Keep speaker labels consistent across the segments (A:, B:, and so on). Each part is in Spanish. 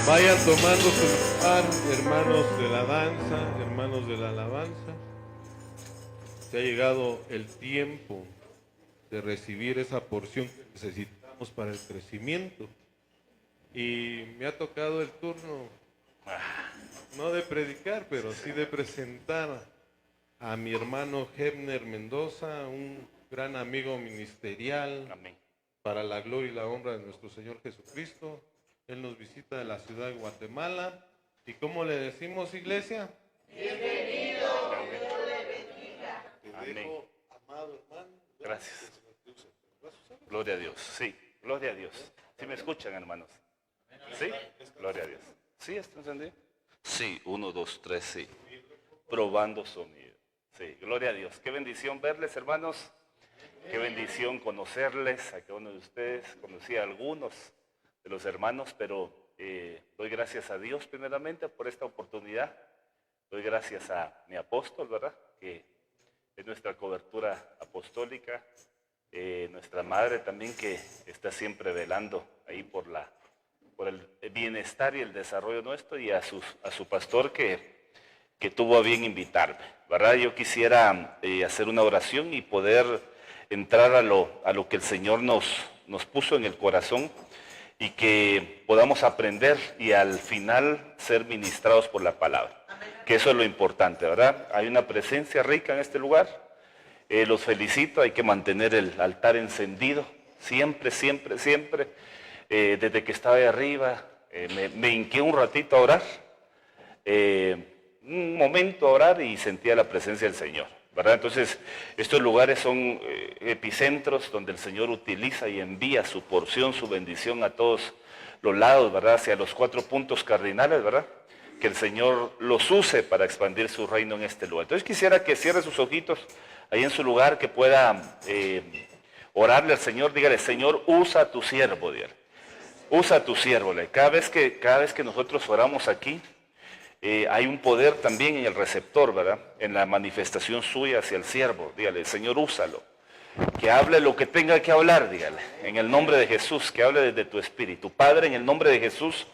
A: Vayan tomando su lugar, hermanos de la danza, hermanos de la alabanza. Se ha llegado el tiempo de recibir esa porción que necesitamos para el crecimiento. Y me ha tocado el turno, no de predicar, pero sí de presentar a mi hermano Hebner Mendoza, un gran amigo ministerial.
B: Amén.
A: Para la gloria y la honra de nuestro Señor Jesucristo. Él nos visita de la ciudad de Guatemala. ¿Y cómo le decimos, iglesia? Bienvenido, que Dios le bendiga. Te dejo, amado hermano.
B: Gracias. Gloria a Dios. Sí, gloria a Dios. ¿Sí me escuchan, hermanos? ¿Sí? Gloria a Dios. ¿Sí está encendido? Sí, 1, 2, 3, sí. Probando sonido. Sí, gloria a Dios. Qué bendición verles, hermanos. Qué bendición conocerles a cada uno de ustedes. Conocí a algunos de los hermanos, pero doy gracias a Dios primeramente por esta oportunidad. Doy gracias a mi apóstol, ¿verdad? Que es nuestra cobertura apostólica. Nuestra madre también, que está siempre velando ahí por el bienestar y el desarrollo nuestro, y a su pastor que tuvo a bien invitarme, ¿verdad? Yo quisiera hacer una oración y poder entrar a lo que el Señor nos puso en el corazón, y que podamos aprender y al final ser ministrados por la palabra. Que eso es lo importante, ¿verdad? Hay una presencia rica en este lugar. Los felicito, hay que mantener el altar encendido, siempre, siempre, siempre. Desde que estaba ahí arriba, me hinqué un ratito a orar, un momento a orar, y sentía la presencia del Señor, ¿verdad? Entonces, estos lugares son epicentros donde el Señor utiliza y envía su porción, su bendición a todos los lados, ¿verdad? Hacia los 4 puntos cardinales, ¿verdad? Que el Señor los use para expandir su reino en este lugar. Entonces, quisiera que cierre sus ojitos ahí en su lugar, que pueda orarle al Señor. Dígale: Señor, usa a tu siervo, dígale. Usa a tu siervo. Cada vez que nosotros oramos aquí, hay un poder también en el receptor, ¿verdad? En la manifestación suya hacia el siervo. Dígale: Señor, úsalo. Que hable lo que tenga que hablar, dígale. En el nombre de Jesús, que hable desde tu espíritu. Padre, en el nombre de Jesús,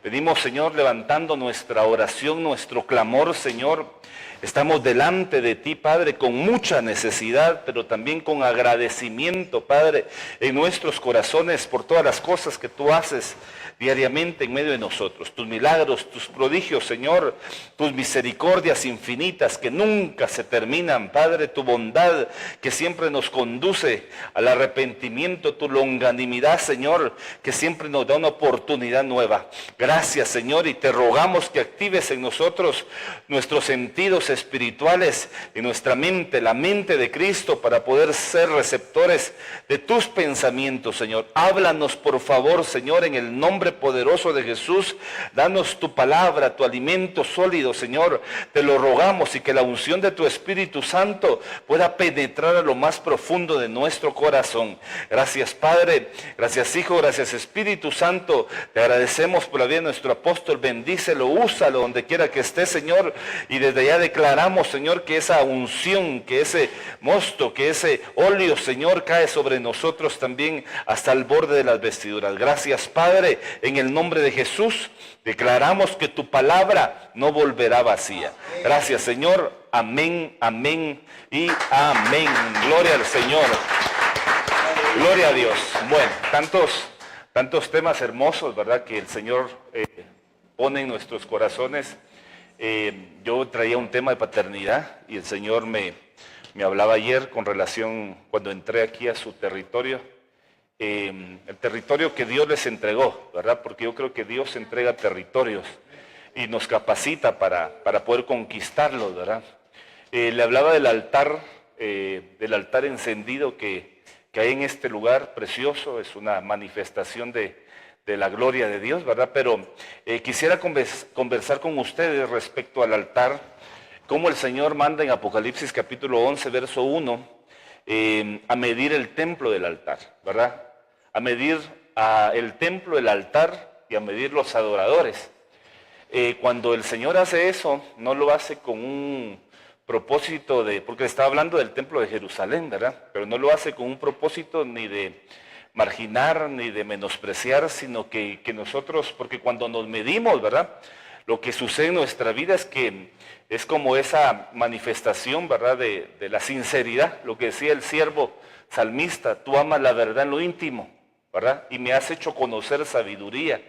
B: pedimos, Señor, levantando nuestra oración, nuestro clamor, Señor. Estamos delante de ti, Padre, con mucha necesidad, pero también con agradecimiento, Padre, en nuestros corazones por todas las cosas que tú haces diariamente en medio de nosotros. Tus milagros, tus prodigios, Señor, tus misericordias infinitas que nunca se terminan, Padre, tu bondad que siempre nos conduce al arrepentimiento, tu longanimidad, Señor, que siempre nos da una oportunidad nueva. Gracias, Señor, y te rogamos que actives en nosotros nuestros sentidos espirituales y nuestra mente, la mente de Cristo, para poder ser receptores de tus pensamientos, Señor. Háblanos, por favor, Señor, en el nombre poderoso de Jesús. Danos tu palabra, tu alimento sólido, Señor. Te lo rogamos, y que la unción de tu Espíritu Santo pueda penetrar a lo más profundo de nuestro corazón. Gracias, Padre. Gracias, Hijo. Gracias, Espíritu Santo. Te agradecemos por la vida de nuestro apóstol. Bendícelo, úsalo donde quiera que esté, Señor. Y desde allá declaramos, Señor, que esa unción, que ese mosto, que ese óleo, Señor, cae sobre nosotros también hasta el borde de las vestiduras. Gracias, Padre. En el nombre de Jesús, declaramos que tu palabra no volverá vacía. Gracias, Señor. Amén, amén y amén. Gloria al Señor. Gloria a Dios. Bueno, tantos temas hermosos, ¿verdad?, que el Señor pone en nuestros corazones. Yo traía un tema de paternidad, y el Señor me hablaba ayer con relación, cuando entré aquí a su territorio, el territorio que Dios les entregó, ¿verdad? Porque yo creo que Dios entrega territorios y nos capacita para poder conquistarlos, ¿verdad? Le hablaba del altar encendido que hay en este lugar precioso. Es una manifestación de la gloria de Dios, ¿verdad? Pero quisiera conversar con ustedes respecto al altar, como el Señor manda en Apocalipsis capítulo 11, verso 1, a medir el templo del altar, ¿verdad? A medir el templo del altar y a medir los adoradores. Cuando el Señor hace eso, no lo hace con un propósito porque está hablando del templo de Jerusalén, ¿verdad? Pero no lo hace con un propósito ni de marginar ni de menospreciar, sino que nosotros, porque cuando nos medimos, ¿verdad? Lo que sucede en nuestra vida es que es como esa manifestación, ¿verdad? De la sinceridad, lo que decía el siervo salmista: tú amas la verdad en lo íntimo, ¿verdad? Y me has hecho conocer sabiduría,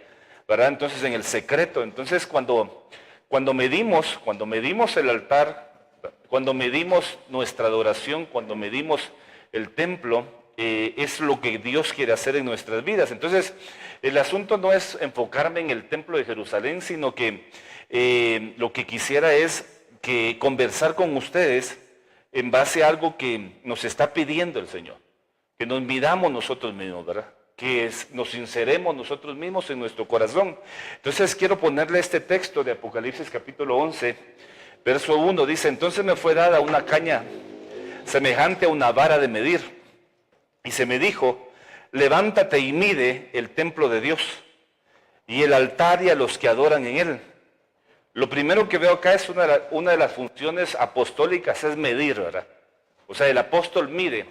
B: ¿verdad? Entonces en el secreto. Entonces cuando medimos el altar, cuando medimos nuestra adoración, cuando medimos el templo, es lo que Dios quiere hacer en nuestras vidas. Entonces, el asunto no es enfocarme en el templo de Jerusalén, sino que lo que quisiera es que conversar con ustedes en base a algo que nos está pidiendo el Señor, que nos midamos nosotros mismos, ¿verdad? Que nos sinceremos nosotros mismos en nuestro corazón. Entonces quiero ponerle este texto de Apocalipsis capítulo 11, verso 1, dice: entonces me fue dada una caña semejante a una vara de medir, y se me dijo: levántate y mide el templo de Dios, y el altar y a los que adoran en él. Lo primero que veo acá es una de las funciones apostólicas, es medir, ¿verdad? O sea, el apóstol mide.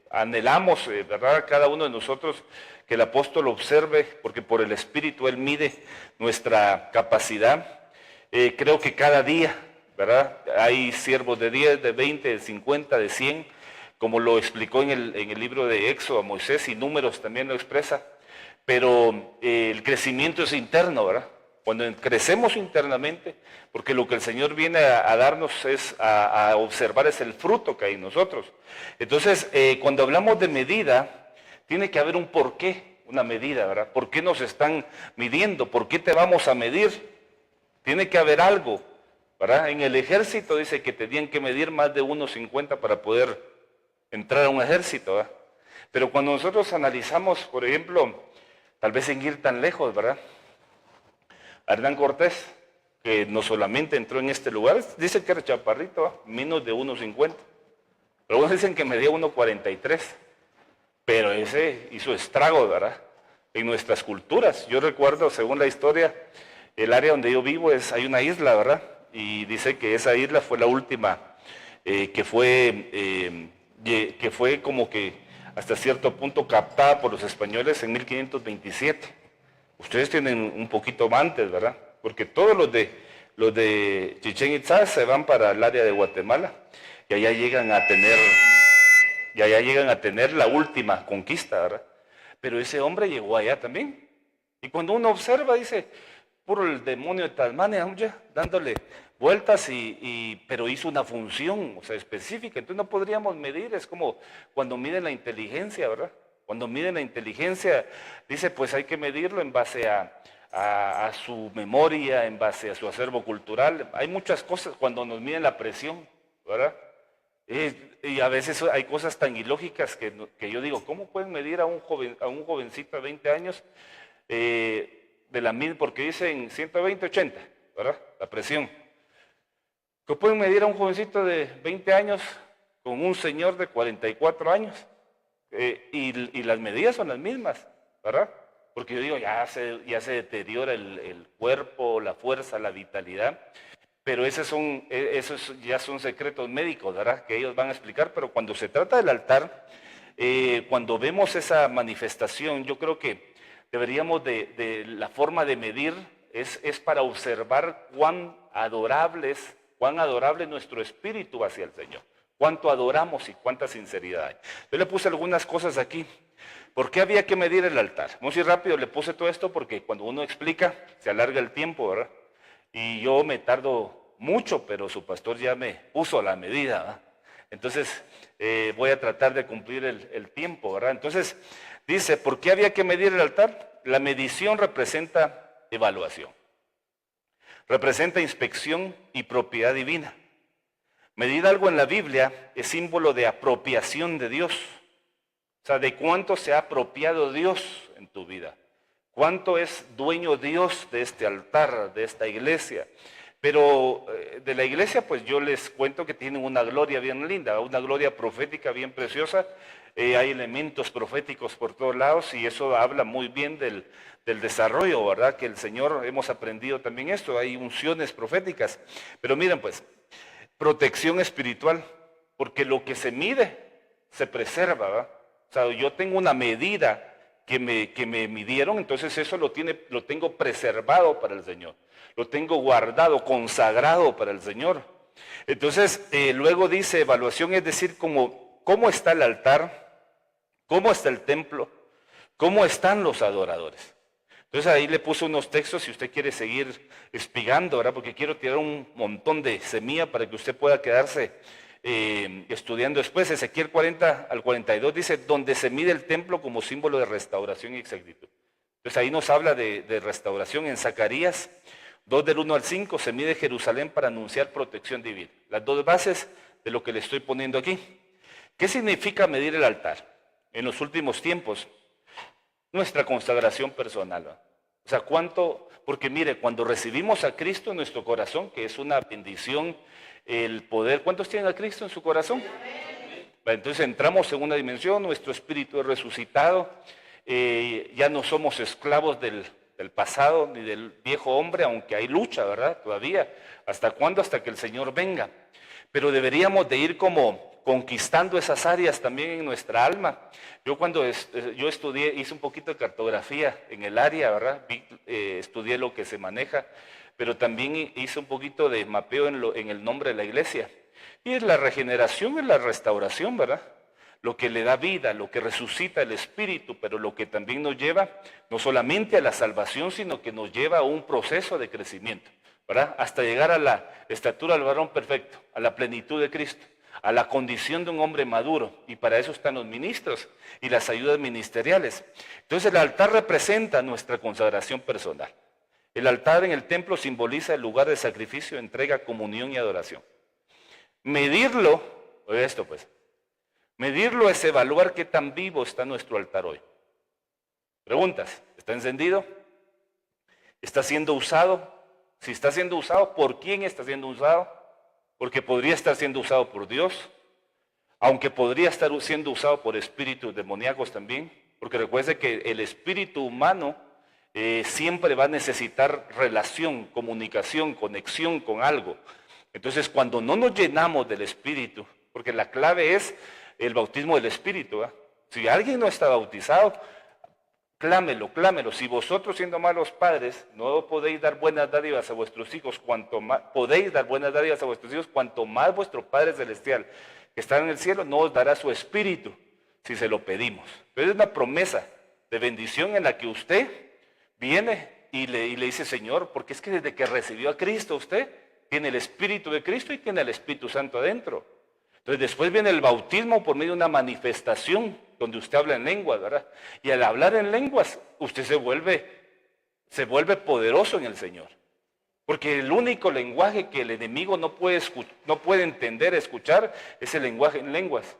B: Anhelamos, ¿verdad?, cada uno de nosotros, que el apóstol observe, porque por el Espíritu él mide nuestra capacidad. Creo que cada día, ¿verdad?, hay siervos de 10, de 20, de 50, de 100, como lo explicó en el libro de Éxodo a Moisés, y Números también lo expresa. Pero el crecimiento es interno, ¿verdad? Cuando crecemos internamente, porque lo que el Señor viene a darnos es a observar es el fruto que hay en nosotros. Entonces, cuando hablamos de medida, tiene que haber un porqué, una medida, ¿verdad? ¿Por qué nos están midiendo? ¿Por qué te vamos a medir? Tiene que haber algo, ¿verdad? En el ejército dice que tenían que medir más de 1,50 para poder entrar a un ejército, ¿verdad? Pero cuando nosotros analizamos, por ejemplo, tal vez sin ir tan lejos, ¿verdad?, Hernán Cortés, que no solamente entró en este lugar, dice que era chaparrito, menos de 1,50. Algunos dicen que medía 1,43, pero ese hizo estragos, ¿verdad?, en nuestras culturas. Yo recuerdo, según la historia, el área donde yo vivo hay una isla, ¿verdad? Y dice que esa isla fue la última que fue como que hasta cierto punto captada por los españoles en 1527. Ustedes tienen un poquito antes, ¿verdad? Porque todos los de Chichén Itzá se van para el área de Guatemala y allá llegan a tener la última conquista, ¿verdad? Pero ese hombre llegó allá también. Y cuando uno observa, dice: puro el demonio de Tasmania, dándole vueltas, pero hizo una función, o sea, específica. Entonces no podríamos medir, es como cuando miden la inteligencia, ¿verdad? Cuando miden la inteligencia, dice, pues hay que medirlo en base a su memoria, en base a su acervo cultural. Hay muchas cosas cuando nos miden la presión, ¿verdad? Y a veces hay cosas tan ilógicas que yo digo: ¿cómo pueden medir a un jovencito de 20 años de la misma? Porque dicen 120, 80, ¿verdad? La presión. ¿Cómo pueden medir a un jovencito de 20 años con un señor de 44 años? Y las medidas son las mismas, ¿verdad? Porque yo digo, ya se deteriora el cuerpo, la fuerza, la vitalidad, pero esos ya son secretos médicos, ¿verdad?, que ellos van a explicar. Pero cuando se trata del altar, cuando vemos esa manifestación, yo creo que deberíamos de la forma de medir es para observar cuán adorable es nuestro espíritu hacia el Señor. Cuánto adoramos y cuánta sinceridad hay. Yo le puse algunas cosas aquí. ¿Por qué había que medir el altar? Vamos a ir rápido, le puse todo esto porque cuando uno explica se alarga el tiempo, ¿verdad? Y yo me tardo mucho, pero su pastor ya me puso la medida, ¿verdad? Entonces voy a tratar de cumplir el tiempo, ¿verdad? Entonces dice, ¿por qué había que medir el altar? La medición representa evaluación, representa inspección y propiedad divina. Medir algo en la Biblia es símbolo de apropiación de Dios. O sea, de cuánto se ha apropiado Dios en tu vida. Cuánto es dueño Dios de este altar, de esta iglesia. Pero de la iglesia, pues yo les cuento que tienen una gloria bien linda, una gloria profética bien preciosa. Hay elementos proféticos por todos lados y eso habla muy bien del desarrollo, ¿verdad? Que el Señor, hemos aprendido también esto, hay unciones proféticas. Pero miren pues, protección espiritual, porque lo que se mide se preserva, ¿verdad? O sea, yo tengo una medida que me midieron, entonces eso lo tengo preservado para el Señor. Lo tengo guardado, consagrado para el Señor. Entonces, luego dice evaluación, es decir, cómo está el altar, cómo está el templo, cómo están los adoradores. Entonces ahí le puse unos textos si usted quiere seguir espigando, ¿verdad? Porque quiero tirar un montón de semilla para que usted pueda quedarse estudiando después. Ezequiel 40 al 42 dice, donde se mide el templo como símbolo de restauración y exactitud. Entonces ahí nos habla de restauración. En Zacarías 2 del 1 al 5 se mide Jerusalén para anunciar protección divina. Las dos bases de lo que le estoy poniendo aquí. ¿Qué significa medir el altar? En los últimos tiempos, nuestra consagración personal, ¿va? O sea, porque mire, cuando recibimos a Cristo en nuestro corazón, que es una bendición, el poder, ¿cuántos tienen a Cristo en su corazón? Entonces entramos en una dimensión, nuestro espíritu es resucitado, ya no somos esclavos del pasado ni del viejo hombre, aunque hay lucha, ¿verdad? Todavía. ¿Hasta cuándo? Hasta que el Señor venga. Pero deberíamos de ir como conquistando esas áreas también en nuestra alma. Yo cuando yo estudié, hice un poquito de cartografía en el área, ¿verdad? Estudié lo que se maneja, pero también hice un poquito de mapeo en el nombre de la iglesia. Y es la regeneración, es la restauración, ¿verdad? Lo que le da vida, lo que resucita el espíritu, pero lo que también nos lleva no solamente a la salvación, sino que nos lleva a un proceso de crecimiento, ¿verdad? Hasta llegar a la estatura del varón perfecto, a la plenitud de Cristo, a la condición de un hombre maduro, y para eso están los ministros y las ayudas ministeriales. Entonces el altar representa nuestra consagración personal. El altar en el templo simboliza el lugar de sacrificio, entrega, comunión y adoración. Medirlo, oye esto pues, medirlo es evaluar qué tan vivo está nuestro altar hoy. Preguntas, ¿está encendido? ¿Está siendo usado? Si está siendo usado, ¿por quién está siendo usado? Porque podría estar siendo usado por Dios, aunque podría estar siendo usado por espíritus demoníacos también, porque recuerde que el espíritu humano siempre va a necesitar relación, comunicación, conexión con algo. Entonces, cuando no nos llenamos del espíritu, porque la clave es el bautismo del espíritu, ¿eh? Si alguien no está bautizado, clámelo, clámelo. Si vosotros siendo malos padres no podéis dar buenas dádivas a vuestros hijos, cuanto más vuestro Padre Celestial que está en el cielo no os dará su espíritu si se lo pedimos. Pero es una promesa de bendición en la que usted viene y le dice, Señor, porque es que desde que recibió a Cristo usted tiene el Espíritu de Cristo y tiene el Espíritu Santo adentro. Entonces después viene el bautismo por medio de una manifestación donde usted habla en lenguas, ¿verdad? Y al hablar en lenguas, usted se vuelve poderoso en el Señor. Porque el único lenguaje que el enemigo no puede entender, escuchar, es el lenguaje en lenguas.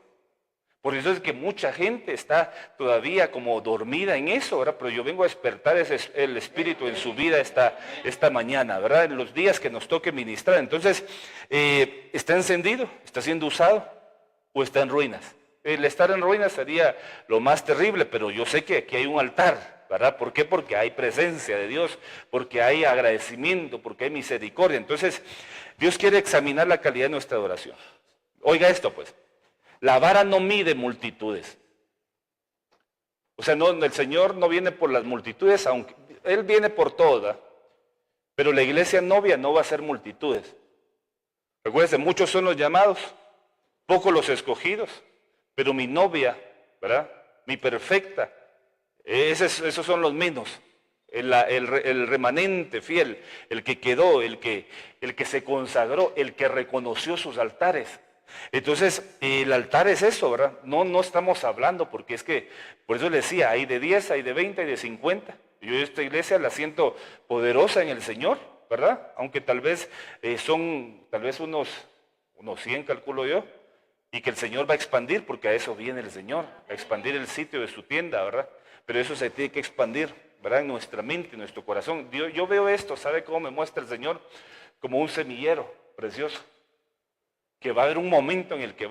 B: Por eso es que mucha gente está todavía como dormida en eso, ¿verdad? Pero yo vengo a despertar el espíritu en su vida esta mañana, ¿verdad? En los días que nos toque ministrar. Entonces, ¿está encendido? ¿Está siendo usado? ¿O está en ruinas? El estar en ruinas sería lo más terrible, pero yo sé que aquí hay un altar, ¿verdad? ¿Por qué? Porque hay presencia de Dios, porque hay agradecimiento, porque hay misericordia. Entonces, Dios quiere examinar la calidad de nuestra adoración. Oiga esto, pues. La vara no mide multitudes. O sea, el Señor no viene por las multitudes, aunque Él viene por todas, pero la iglesia novia no va a ser multitudes. Recuérdense, muchos son los llamados, pocos los escogidos, pero mi novia, ¿verdad? Mi perfecta, esos son los mismos. El remanente fiel, el que quedó, el que se consagró, el que reconoció sus altares. Entonces, el altar es eso, ¿verdad? No estamos hablando, porque es que, por eso le decía, hay de 10, hay de 20, hay de 50. Yo esta iglesia la siento poderosa en el Señor, ¿verdad? Aunque tal vez son unos 100, calculo yo, y que el Señor va a expandir, porque a eso viene el Señor, a expandir el sitio de su tienda, ¿verdad? Pero eso se tiene que expandir, ¿verdad? En nuestra mente, en nuestro corazón. Yo veo esto, ¿sabe cómo me muestra el Señor? Como un semillero precioso, que va a haber un momento en el que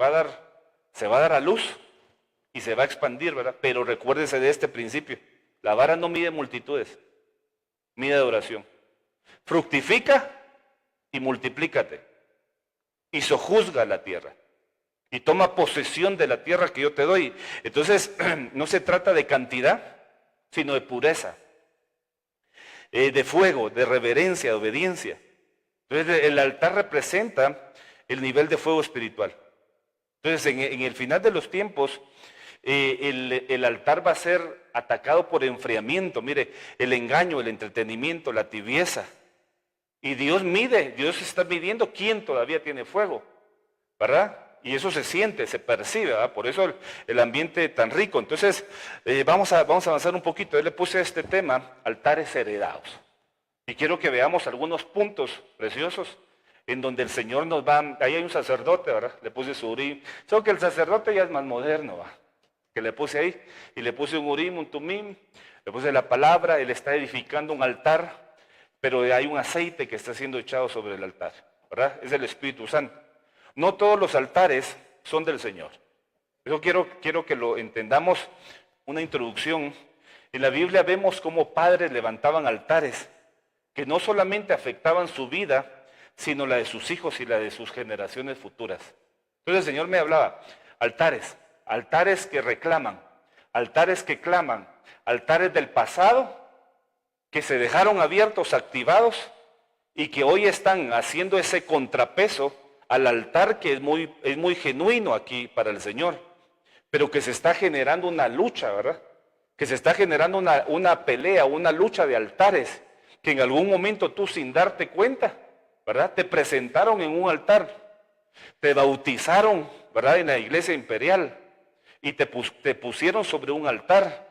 B: se va a dar a luz y se va a expandir, ¿verdad? Pero recuérdese de este principio. La vara no mide multitudes, mide adoración. Fructifica y multiplícate y sojuzga la tierra. y toma posesión de la tierra que yo te doy. Entonces, no se trata de cantidad, sino de pureza, de fuego, de reverencia, de obediencia. Entonces, el altar representa el nivel de fuego espiritual. Entonces, en el final de los tiempos, el altar va a ser atacado por enfriamiento. Mire, el engaño, el entretenimiento, la tibieza. Y Dios está midiendo quién todavía tiene fuego, ¿verdad? Y eso se siente, se percibe, ¿verdad? Por eso el ambiente tan rico. Entonces, vamos a avanzar un poquito. Yo le puse este tema, altares heredados. Y quiero que veamos algunos puntos preciosos en donde el Señor nos va. Ahí hay un sacerdote, ¿verdad? Le puse su urim. Solo que el sacerdote ya es más moderno, ¿verdad? Que le puse ahí. Y le puse un urim, un tumim. Le puse la palabra. Él está edificando un altar. Pero hay un aceite que está siendo echado sobre el altar, ¿verdad? Es el Espíritu Santo. No todos los altares son del Señor. Eso quiero que lo entendamos. Una introducción. En la Biblia vemos cómo padres levantaban altares que no solamente afectaban su vida, sino la de sus hijos y la de sus generaciones futuras. Entonces el Señor me hablaba, altares que reclaman, altares que claman, altares del pasado que se dejaron abiertos, activados, y que hoy están haciendo ese contrapeso al altar que es muy genuino aquí para el Señor, pero que se está generando una lucha, ¿verdad? Que se está generando una pelea, una lucha de altares, que en algún momento tú sin darte cuenta, ¿verdad? Te presentaron en un altar, te bautizaron, ¿verdad? En la iglesia imperial, y te pusieron sobre un altar.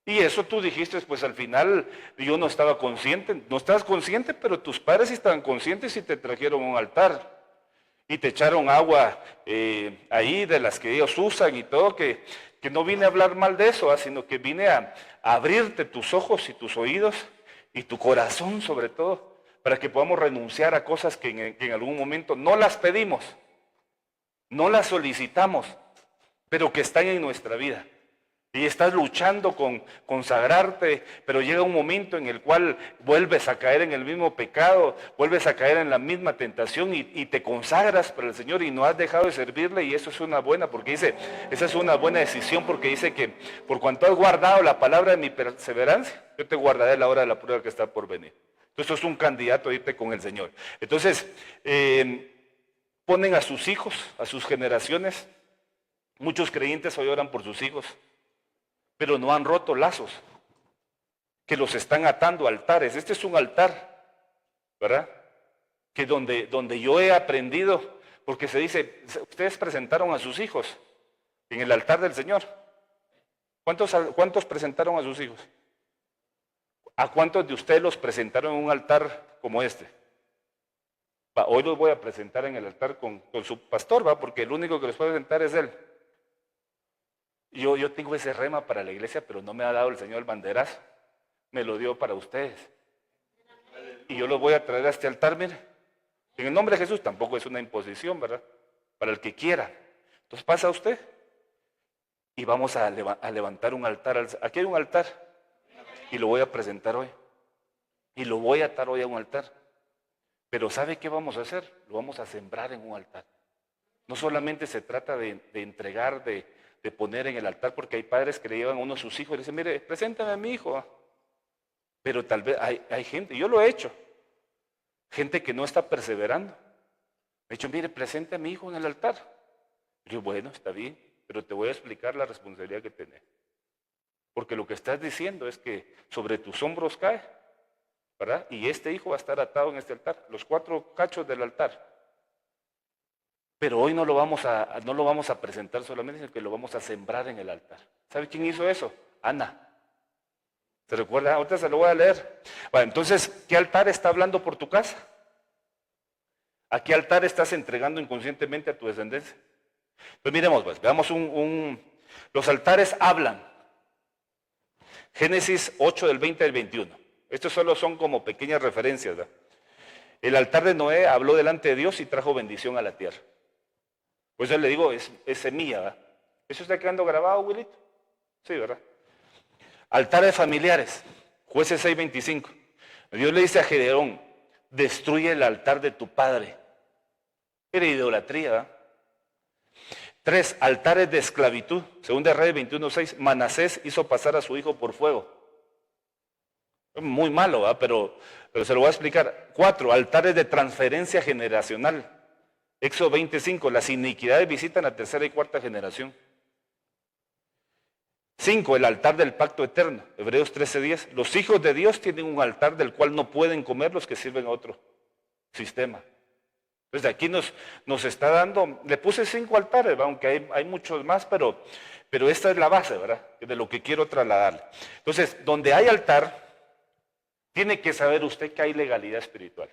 B: Y eso tú dijiste, pues al final yo no estaba consciente, no estabas consciente, pero tus padres sí estaban conscientes y te trajeron un altar. Y te echaron agua ahí de las que ellos usan y todo, que no vine a hablar mal de eso, sino que vine a abrirte tus ojos y tus oídos y tu corazón sobre todo, para que podamos renunciar a cosas que en algún momento no las pedimos, no las solicitamos, pero que están en nuestra vida. Y estás luchando con consagrarte, pero llega un momento en el cual vuelves a caer en el mismo pecado, vuelves a caer en la misma tentación y te consagras para el Señor y no has dejado de servirle, y eso es una buena, porque dice, esa es una buena decisión, porque dice que por cuanto has guardado la palabra de mi perseverancia, yo te guardaré la hora de la prueba que está por venir. Entonces es un candidato a irte con el Señor. Entonces, ponen a sus hijos, a sus generaciones. Muchos creyentes hoy oran por sus hijos, pero no han roto lazos que los están atando a altares. Este es un altar, ¿verdad? Que donde yo he aprendido, porque se dice, ustedes presentaron a sus hijos en el altar del Señor. ¿Cuántos presentaron a sus hijos? ¿A cuántos de ustedes los presentaron en un altar como este? Hoy los voy a presentar en el altar con su pastor, ¿va? Porque el único que los puede presentar es él. Yo tengo ese rema para la iglesia, pero no me ha dado el Señor el banderazo. Me lo dio para ustedes. Y yo los voy a traer a este altar, mire. En el nombre de Jesús, tampoco es una imposición, ¿verdad? Para el que quiera. Entonces pasa usted y vamos a levantar un altar. Aquí hay un altar y lo voy a presentar hoy. Y lo voy a atar hoy a un altar. Pero ¿sabe qué vamos a hacer? Lo vamos a sembrar en un altar. No solamente se trata de entregar, de poner en el altar, porque hay padres que le llevan a uno a sus hijos y le dicen, mire, preséntame a mi hijo. Pero tal vez hay gente, yo lo he hecho, gente que no está perseverando. Me he dicho, mire, presente a mi hijo en el altar. Y yo, bueno, está bien, pero te voy a explicar la responsabilidad que tenés. Porque lo que estás diciendo es que sobre tus hombros cae, ¿verdad? Y este hijo va a estar atado en este altar, los 4 cachos del altar. Pero hoy no lo vamos a presentar solamente, sino que lo vamos a sembrar en el altar. ¿Sabe quién hizo eso? Ana. ¿Se recuerda? Ahorita se lo voy a leer. Bueno, entonces, ¿qué altar está hablando por tu casa? ¿A qué altar estás entregando inconscientemente a tu descendencia? Pues miremos, pues, veamos los altares hablan. Génesis 8 del 20 al 21. Estos solo son como pequeñas referencias, ¿verdad? El altar de Noé habló delante de Dios y trajo bendición a la tierra. Pues yo le digo, es semilla, ¿verdad? ¿Eso está quedando grabado, Wilito? Sí, ¿verdad? Altares familiares, Jueces 6:25. Dios le dice a Gedeón, destruye el altar de tu padre. Era idolatría, ¿verdad? 3, altares de esclavitud. Segunda Reyes 21:6, Manasés hizo pasar a su hijo por fuego. Muy malo, ¿verdad? Pero se lo voy a explicar. 4, altares de transferencia generacional. Éxodo 25, las iniquidades visitan a tercera y cuarta generación. 5, el altar del pacto eterno. Hebreos 13:10, los hijos de Dios tienen un altar del cual no pueden comer los que sirven a otro sistema. Entonces aquí nos está dando, le puse 5 altares, ¿verdad? Aunque hay muchos más, pero esta es la base, ¿verdad? De lo que quiero trasladarle. Entonces, donde hay altar, tiene que saber usted que hay legalidad espiritual.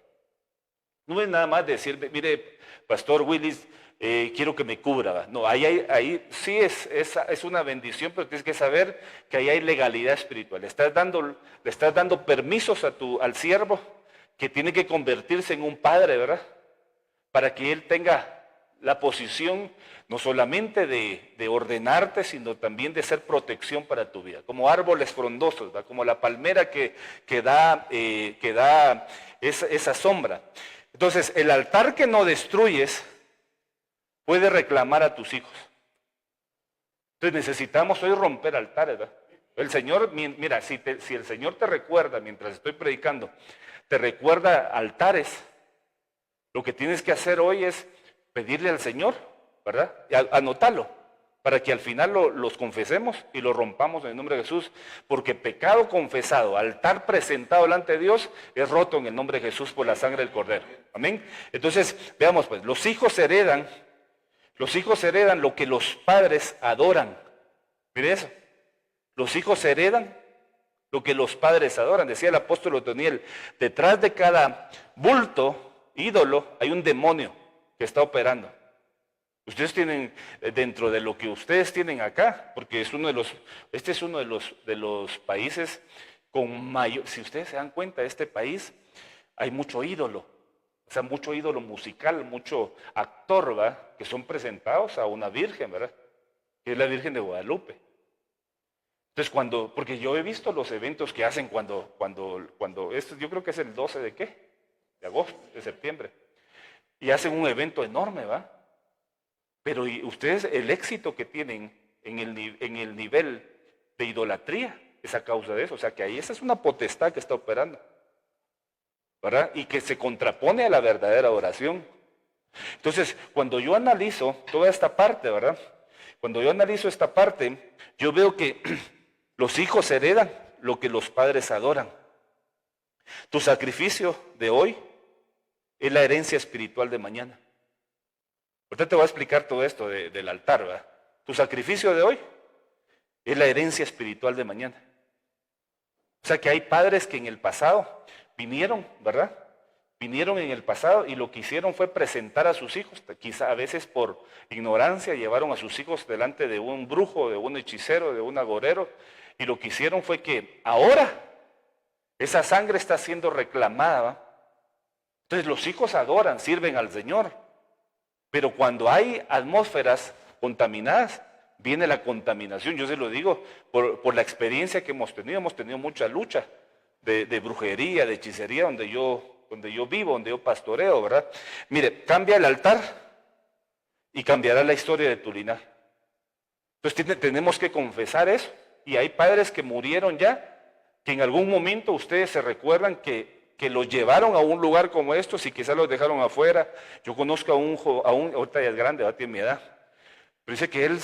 B: No es nada más decir, mire, Pastor Willis, quiero que me cubra, ¿verdad? No, ahí sí es una bendición, pero tienes que saber que ahí hay legalidad espiritual. Le estás dando permisos al siervo que tiene que convertirse en un padre, ¿verdad? Para que él tenga la posición no solamente de ordenarte, sino también de ser protección para tu vida, como árboles frondosos, ¿verdad? Como la palmera que da esa sombra. Entonces, el altar que no destruyes puede reclamar a tus hijos. Entonces necesitamos hoy romper altares, ¿verdad? El Señor, mira, si el Señor te recuerda, mientras estoy predicando, te recuerda altares, lo que tienes que hacer hoy es pedirle al Señor, ¿verdad? Y anótalo, para que al final los confesemos y los rompamos en el nombre de Jesús, porque pecado confesado, altar presentado delante de Dios, es roto en el nombre de Jesús por la sangre del Cordero. Amén. Entonces, veamos pues, los hijos heredan lo que los padres adoran. Mire eso, los hijos heredan lo que los padres adoran. Decía el apóstol Otoniel, detrás de cada bulto, ídolo, hay un demonio que está operando. Ustedes tienen, dentro de lo que ustedes tienen acá, porque este es uno de los países con mayor, si ustedes se dan cuenta, este país hay mucho ídolo, o sea, mucho ídolo musical, mucho actor, ¿verdad? Que son presentados a una virgen, ¿verdad? Que es la Virgen de Guadalupe. Entonces porque yo he visto los eventos que hacen cuando yo creo que es el 12 de ¿qué? De agosto, de septiembre. Y hacen un evento enorme, ¿va? Pero ustedes, el éxito que tienen en el nivel de idolatría es a causa de eso. O sea que ahí esa es una potestad que está operando, ¿verdad? Y que se contrapone a la verdadera oración. Entonces, cuando yo analizo toda esta parte, ¿verdad? Cuando yo analizo esta parte, yo veo que los hijos heredan lo que los padres adoran. Tu sacrificio de hoy es la herencia espiritual de mañana. Ahorita te voy a explicar todo esto del altar, ¿verdad? Tu sacrificio de hoy es la herencia espiritual de mañana. O sea que hay padres que en el pasado vinieron, ¿verdad? Vinieron en el pasado y lo que hicieron fue presentar a sus hijos, quizá a veces por ignorancia llevaron a sus hijos delante de un brujo, de un hechicero, de un agorero, y lo que hicieron fue que ahora esa sangre está siendo reclamada, ¿va? Entonces los hijos adoran, sirven al Señor, pero cuando hay atmósferas contaminadas, viene la contaminación. Yo se lo digo por la experiencia que hemos tenido mucha lucha de brujería, de hechicería, donde yo vivo, donde yo pastoreo, ¿verdad? Mire, cambia el altar y cambiará la historia de tu linaje. Entonces tenemos que confesar eso. Y hay padres que murieron ya, que en algún momento ustedes se recuerdan que los llevaron a un lugar como estos y quizás los dejaron afuera. Yo conozco a un ahorita ya es grande, ya tiene mi edad, pero dice que él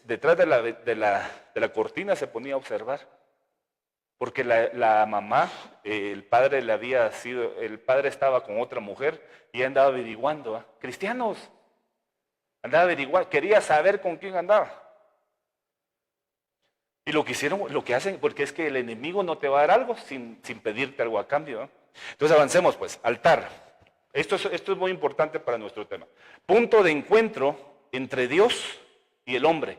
B: detrás de la cortina se ponía a observar. Porque la mamá, el padre estaba con otra mujer y andaba averiguando, ¿eh? Cristianos, andaba averiguando, quería saber con quién andaba. Y lo que hacen, porque es que el enemigo no te va a dar algo sin pedirte algo a cambio, ¿eh? Entonces avancemos pues, altar. Esto es muy importante para nuestro tema. Punto de encuentro entre Dios y el hombre.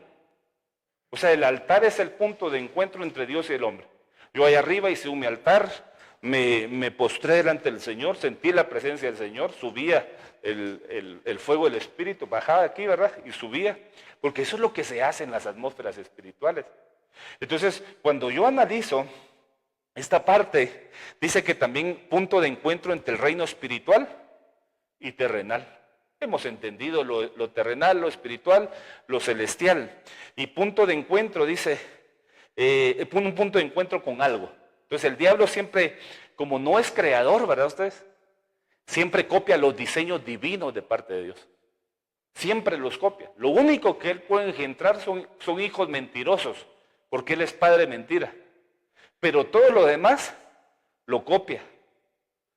B: O sea, el altar es el punto de encuentro entre Dios y el hombre. Yo allá arriba hice mi altar, me postré delante del Señor, sentí la presencia del Señor, subía el fuego del Espíritu, bajaba aquí, ¿verdad? Y subía, porque eso es lo que se hace en las atmósferas espirituales. Entonces, cuando yo analizo esta parte, dice que también punto de encuentro entre el reino espiritual y terrenal. Hemos entendido lo terrenal, lo espiritual, lo celestial. Y punto de encuentro, dice, un punto de encuentro con algo. Entonces el diablo siempre, como no es creador, ¿verdad ustedes? Siempre copia los diseños divinos de parte de Dios. Siempre los copia. Lo único que él puede engendrar son hijos mentirosos, porque él es padre de mentira. Pero todo lo demás lo copia.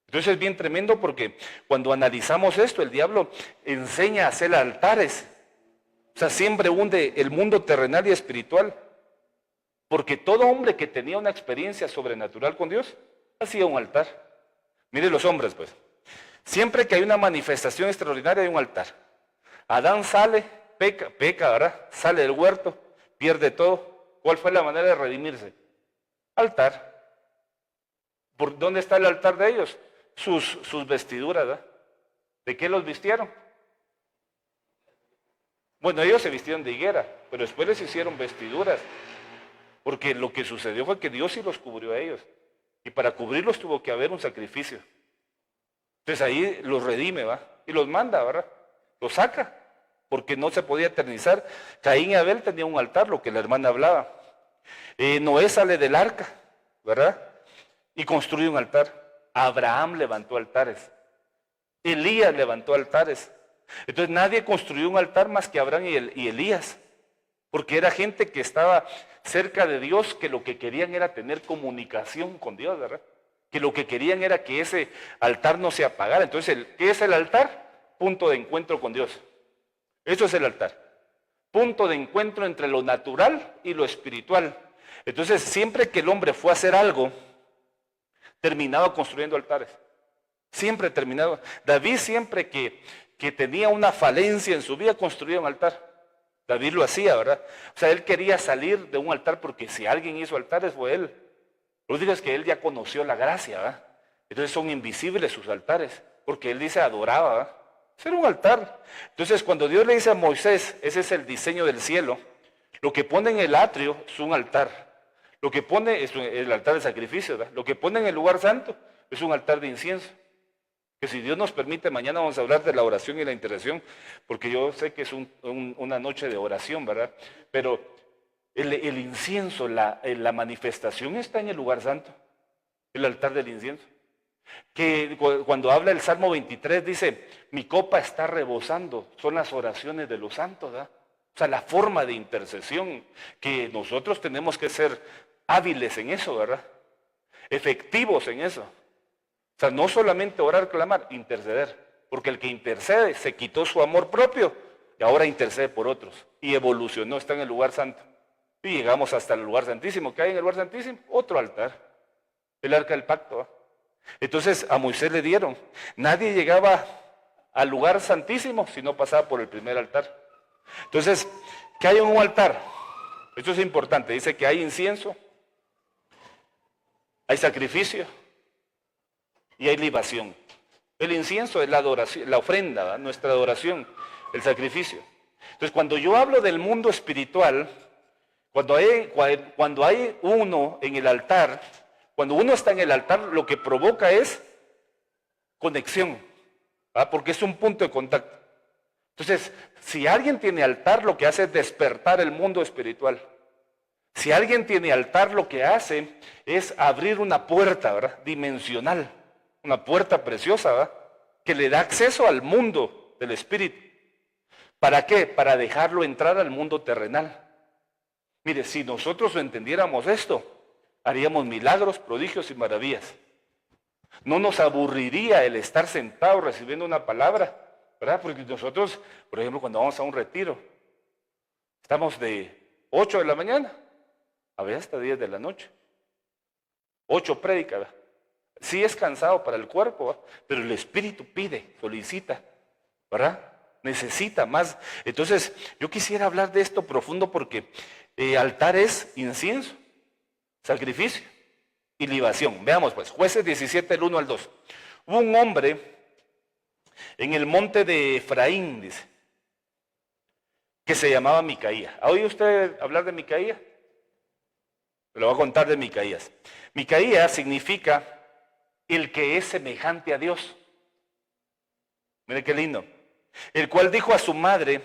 B: Entonces es bien tremendo porque cuando analizamos esto, el diablo enseña a hacer altares. O sea, siempre hunde el mundo terrenal y espiritual. Porque todo hombre que tenía una experiencia sobrenatural con Dios, hacía un altar. Mire los hombres, pues. Siempre que hay una manifestación extraordinaria hay un altar. Adán sale, peca, ¿verdad? Sale del huerto, pierde todo. ¿Cuál fue la manera de redimirse? Altar. ¿Por dónde está el altar de ellos? Sus vestiduras, ¿verdad? ¿De qué los vistieron? Bueno, ellos se vistieron de higuera, pero después les hicieron vestiduras. Porque lo que sucedió fue que Dios sí los cubrió a ellos. Y para cubrirlos tuvo que haber un sacrificio. Entonces ahí los redime, ¿va? Y los manda, ¿verdad? Los saca, porque no se podía eternizar. Caín y Abel tenían un altar, lo que la hermana hablaba. Noé sale del arca, ¿verdad? Y construye un altar. Abraham levantó altares. Elías levantó altares. Entonces nadie construyó un altar más que Abraham y Elías. Porque era gente que estaba cerca de Dios, que lo que querían era tener comunicación con Dios, ¿verdad? Que lo que querían era que ese altar no se apagara. Entonces, ¿qué es el altar? Punto de encuentro con Dios. Eso es el altar. Punto de encuentro entre lo natural y lo espiritual. Entonces, siempre que el hombre fue a hacer algo, terminaba construyendo altares. Siempre terminaba. David siempre que tenía una falencia en su vida, construía un altar. David lo hacía, ¿verdad? O sea, él quería salir de un altar porque si alguien hizo altares fue él. Lo único es que él ya conoció la gracia, ¿verdad? Entonces son invisibles sus altares, porque él dice adoraba, ¿verdad? Era un altar. Entonces cuando Dios le dice a Moisés, ese es el diseño del cielo, lo que pone en el atrio es un altar. Lo que pone es el altar de sacrificio, ¿verdad? Lo que pone en el lugar santo es un altar de incienso. Que si Dios nos permite, mañana vamos a hablar de la oración y la intercesión, porque yo sé que es una noche de oración, ¿verdad? Pero el incienso, la manifestación está en el lugar santo, el altar del incienso. Que cuando habla el Salmo 23 dice, mi copa está rebosando, son las oraciones de los santos, ¿verdad? O sea, la forma de intercesión, que nosotros tenemos que ser hábiles en eso, ¿verdad? Efectivos en eso. O sea, no solamente orar, clamar, interceder. Porque el que intercede se quitó su amor propio y ahora intercede por otros. Y evolucionó, está en el lugar santo. Y llegamos hasta el lugar santísimo. ¿Qué hay en el lugar santísimo? Otro altar. El arca del pacto, ¿eh? Entonces a Moisés le dieron. Nadie llegaba al lugar santísimo si no pasaba por el primer altar. Entonces, ¿qué hay en un altar? Esto es importante. Dice que hay incienso, hay sacrificio y hay libación. El incienso es la adoración, la ofrenda, ¿verdad? Nuestra adoración, el sacrificio. Entonces, cuando yo hablo del mundo espiritual, cuando hay uno en el altar, cuando uno está en el altar, lo que provoca es conexión, ¿verdad? Porque es un punto de contacto. Entonces, si alguien tiene altar, lo que hace es despertar el mundo espiritual. Si alguien tiene altar, lo que hace es abrir una puerta, ¿verdad? Dimensional. Una puerta preciosa, ¿verdad? Que le da acceso al mundo del espíritu. ¿Para qué? Para dejarlo entrar al mundo terrenal. Mire, si nosotros entendiéramos esto, haríamos milagros, prodigios y maravillas. No nos aburriría el estar sentado recibiendo una palabra, ¿verdad? Porque nosotros, por ejemplo, cuando vamos a un retiro, estamos de 8 de la mañana a veces hasta 10 de la noche. 8 prédicas, ¿verdad? Sí es cansado para el cuerpo, ¿verdad? Pero el espíritu pide, solicita, ¿verdad? Necesita más. Entonces, yo quisiera hablar de esto profundo porque altar es incienso, sacrificio y libación. Veamos pues, Jueces 17, el 1 al 2. Hubo un hombre en el monte de Efraín, dice, que se llamaba Micaía. ¿Ha oído usted hablar de Micaía? Le voy a contar de Micaías. Micaía significa el que es semejante a Dios. Mire qué lindo. el cual dijo a su madre,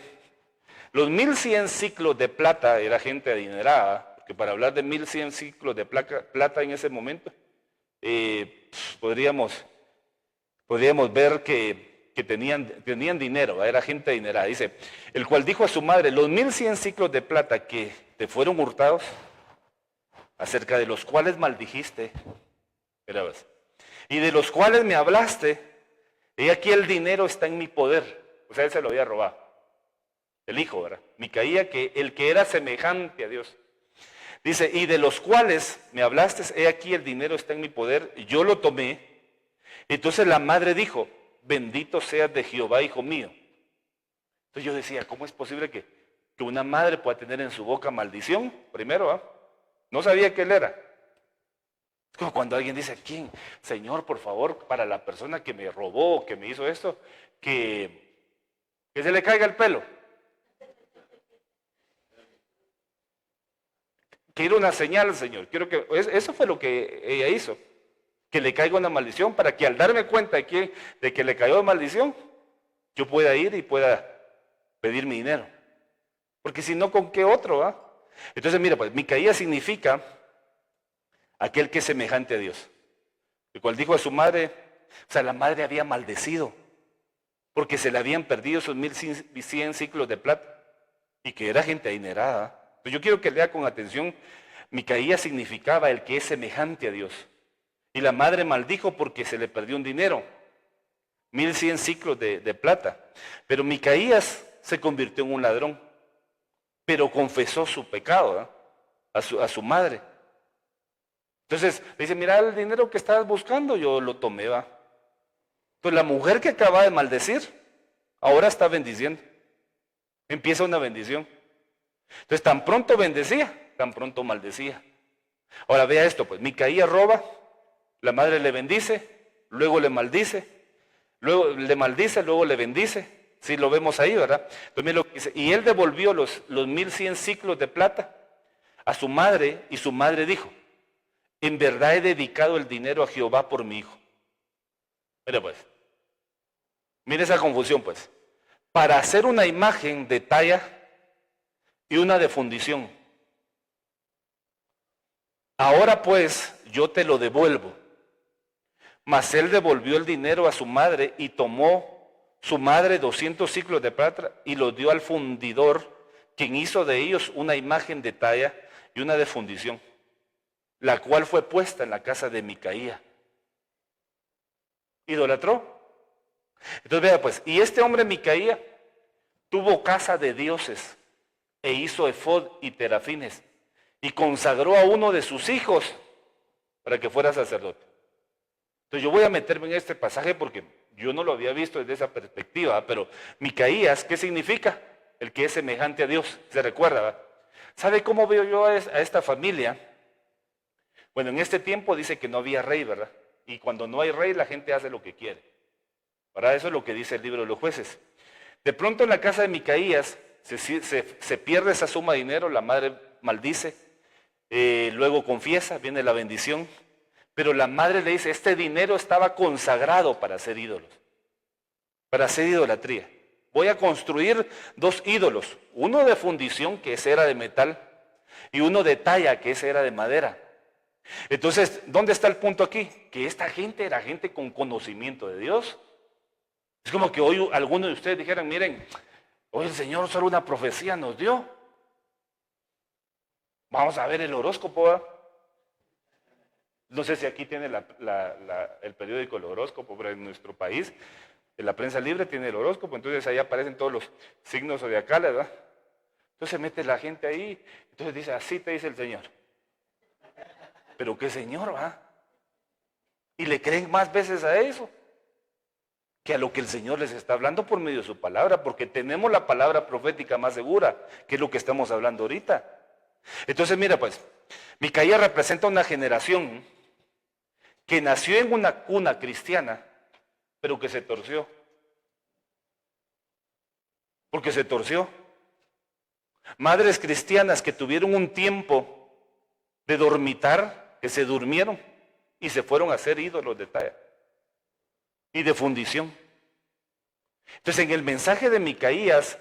B: los 1100 ciclos de plata, era gente adinerada, porque para hablar de 1100 ciclos de plata en ese momento, podríamos ver que tenían dinero, era gente adinerada. Dice, el cual dijo a su madre, los 1100 ciclos de plata que te fueron hurtados, acerca de los cuales maldijiste, y de los cuales me hablaste, he aquí el dinero está en mi poder. O sea, él se lo había robado. El hijo, ¿verdad? Micaía, el que era semejante a Dios. Dice, y de los cuales me hablaste, he aquí el dinero está en mi poder, y yo lo tomé. Entonces la madre dijo, bendito seas de Jehová, hijo mío. Entonces yo decía, ¿cómo es posible que una madre pueda tener en su boca maldición? Primero, ¿ah? No sabía que él era. Es como cuando alguien dice, ¿quién? Señor, por favor, para la persona que me robó, que me hizo esto, que se le caiga el pelo. Quiero una señal, Señor. Eso fue lo que ella hizo. Que le caiga una maldición para que al darme cuenta de que le cayó maldición, yo pueda ir y pueda pedir mi dinero. Porque si no, ¿con qué otro? ¿Ah? Entonces, mira, pues Micaía significa aquel que es semejante a Dios. El cual dijo a su madre, o sea, la madre había maldecido, porque se le habían perdido esos 1100 ciclos de plata, y que era gente adinerada. Entonces yo quiero que lea con atención, Micaía significaba el que es semejante a Dios. Y la madre maldijo porque se le perdió un dinero, 1100 ciclos de plata. Pero Micaías se convirtió en un ladrón, pero confesó su pecado, ¿eh? a su madre. Entonces le dice, mira el dinero que estabas buscando, yo lo tomé, va. Entonces la mujer que acaba de maldecir, ahora está bendiciendo. Empieza una bendición. Entonces tan pronto bendecía, tan pronto maldecía. Ahora vea esto, pues Micaía roba, la madre le bendice, luego le maldice, luego le bendice. Sí, lo vemos ahí, ¿verdad? Entonces mira lo que dice, y él devolvió los 1100 ciclos de plata a su madre, y su madre dijo, en verdad he dedicado el dinero a Jehová por mi hijo. Mira pues, mira esa confusión pues. Para hacer una imagen de talla y una de fundición. Ahora pues yo te lo devuelvo. Mas él devolvió el dinero a su madre y tomó su madre 200 ciclos de plata y los dio al fundidor, quien hizo de ellos una imagen de talla y una de fundición, la cual fue puesta en la casa de Micaía. Idolatró. Entonces vea pues, y este hombre Micaía tuvo casa de dioses e hizo efod y terafines y consagró a uno de sus hijos para que fuera sacerdote. Entonces yo voy a meterme en este pasaje porque yo no lo había visto desde esa perspectiva, pero Micaías, ¿qué significa? El que es semejante a Dios, ¿se recuerda? ¿Va? ¿Sabe cómo veo yo a esta familia? Bueno, en este tiempo dice que no había rey, ¿verdad? Y cuando no hay rey, la gente hace lo que quiere. ¿Verdad? Eso es lo que dice el libro de los jueces. De pronto en la casa de Micaías se pierde esa suma de dinero, la madre maldice, luego confiesa, viene la bendición, pero la madre le dice, este dinero estaba consagrado para hacer ídolos, para hacer idolatría. Voy a construir 2 ídolos, uno de fundición, que ese era de metal, y uno de talla, que ese era de madera. Entonces, ¿dónde está el punto aquí? Que esta gente era gente con conocimiento de Dios. Es como que hoy algunos de ustedes dijeran, miren, hoy el Señor solo una profecía nos dio. Vamos a ver el horóscopo, ¿eh? No sé si aquí tiene el periódico El Horóscopo, pero en nuestro país, en la prensa libre tiene el horóscopo, entonces ahí aparecen todos los signos zodiacales, ¿verdad? Entonces mete la gente ahí, entonces dice, así te dice el Señor. Pero qué Señor, ¿va? Y le creen más veces a eso que a lo que el Señor les está hablando por medio de su palabra, porque tenemos la palabra profética más segura, que es lo que estamos hablando ahorita. Entonces mira pues, Micaía representa una generación que nació en una cuna cristiana, pero que se torció. Porque se torció. Madres cristianas que tuvieron un tiempo de dormitar, que se durmieron y se fueron a hacer ídolos de talla y de fundición. Entonces en el mensaje de Micaías,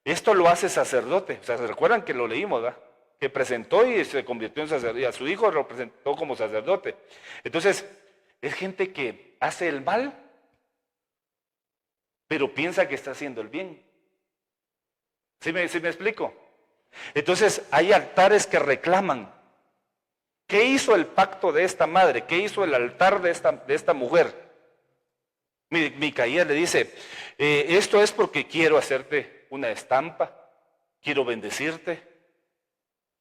B: esto lo hace sacerdote. O sea, ¿se recuerdan que lo leímos, verdad? Que presentó y se convirtió en sacerdote. Y a su hijo lo presentó como sacerdote. Entonces, es gente que hace el mal, pero piensa que está haciendo el bien. ¿Sí me explico? Entonces, hay altares que reclaman. ¿Qué hizo el pacto de esta madre? ¿Qué hizo el altar de esta mujer? Micaías le dice, esto es porque quiero hacerte una estampa, quiero bendecirte.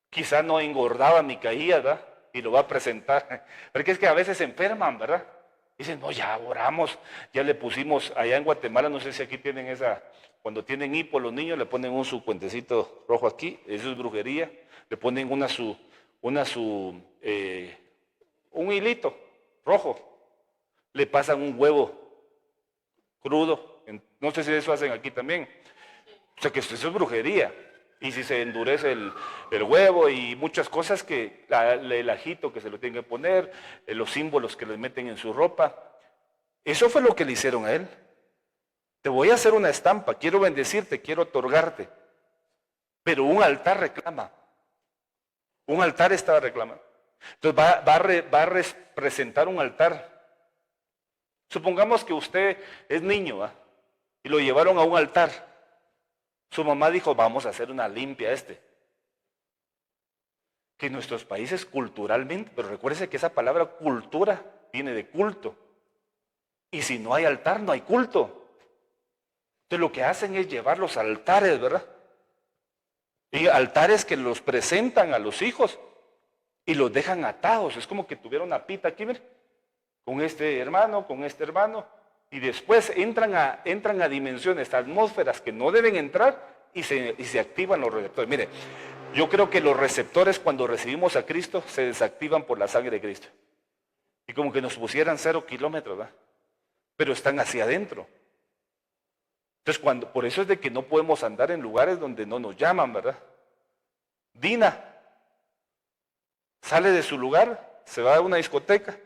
B: Quizá no engordaba Micaías, ¿verdad? Y lo va a presentar. Porque es que a veces se enferman, ¿verdad? Dicen, no, ya oramos, ya le pusimos, allá en Guatemala, no sé si aquí tienen esa, cuando tienen hipo los niños le ponen su puentecito rojo aquí, eso es brujería, le ponen un hilito rojo, le pasan un huevo crudo, no sé si eso hacen aquí también, o sea que eso es brujería. Y si se endurece el huevo y muchas cosas que el ajito que se lo tienen que poner, los símbolos que le meten en su ropa. Eso fue lo que le hicieron a él. Te voy a hacer una estampa, quiero bendecirte, quiero otorgarte. Pero un altar reclama. Un altar estaba reclamando. Entonces va a representar un altar. Supongamos que usted es niño, ¿va? Y lo llevaron a un altar. Su mamá dijo, vamos a hacer una limpia Que en nuestros países culturalmente, pero recuérdese que esa palabra cultura viene de culto. Y si no hay altar, no hay culto. Entonces lo que hacen es llevar los altares, ¿verdad? Y altares que los presentan a los hijos y los dejan atados. Es como que tuviera una pita aquí, ¿ver? Con este hermano, y después entran a dimensiones, atmósferas que no deben entrar y se activan los receptores. Mire, yo creo que los receptores cuando recibimos a Cristo se desactivan por la sangre de Cristo. Y como que nos pusieran 0 kilómetros, ¿verdad? Pero están hacia adentro. Entonces, por eso es de que no podemos andar en lugares donde no nos llaman, ¿verdad? Dina sale de su lugar, se va a una discoteca,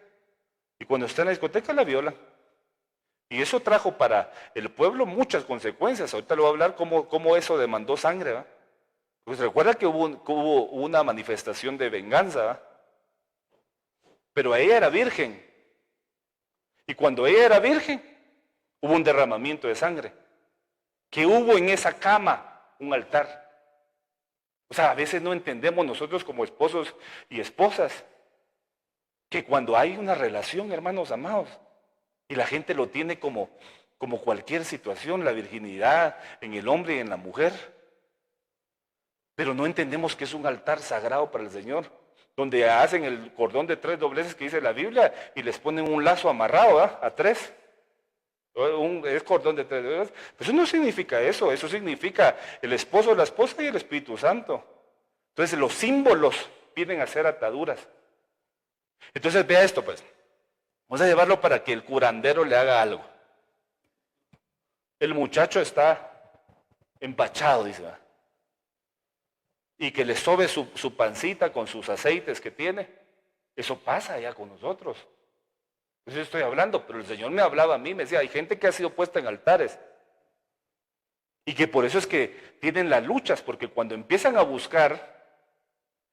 B: y cuando está en la discoteca la violan. Y eso trajo para el pueblo muchas consecuencias. Ahorita le voy a hablar cómo eso demandó sangre, ¿verdad? Pues recuerda que hubo una manifestación de venganza, ¿verdad? Pero ella era virgen. Y cuando ella era virgen, hubo un derramamiento de sangre. Que hubo en esa cama un altar. O sea, a veces no entendemos nosotros como esposos y esposas que cuando hay una relación, hermanos amados, y la gente lo tiene como cualquier situación, la virginidad en el hombre y en la mujer, pero no entendemos que es un altar sagrado para el Señor, donde hacen el cordón de 3 dobleces que dice la Biblia y les ponen un lazo amarrado a 3. Es cordón de 3 dobleces. Eso no significa eso significa el esposo, la esposa y el Espíritu Santo. Entonces los símbolos vienen a ser ataduras. Entonces vea esto pues. Vamos a llevarlo para que el curandero le haga algo. El muchacho está empachado, dice. ¿verdad? Y que le sobe su pancita con sus aceites que tiene. Eso pasa ya con nosotros. Eso estoy hablando, pero el Señor me hablaba a mí, me decía, hay gente que ha sido puesta en altares. Y que por eso es que tienen las luchas, porque cuando empiezan a buscar,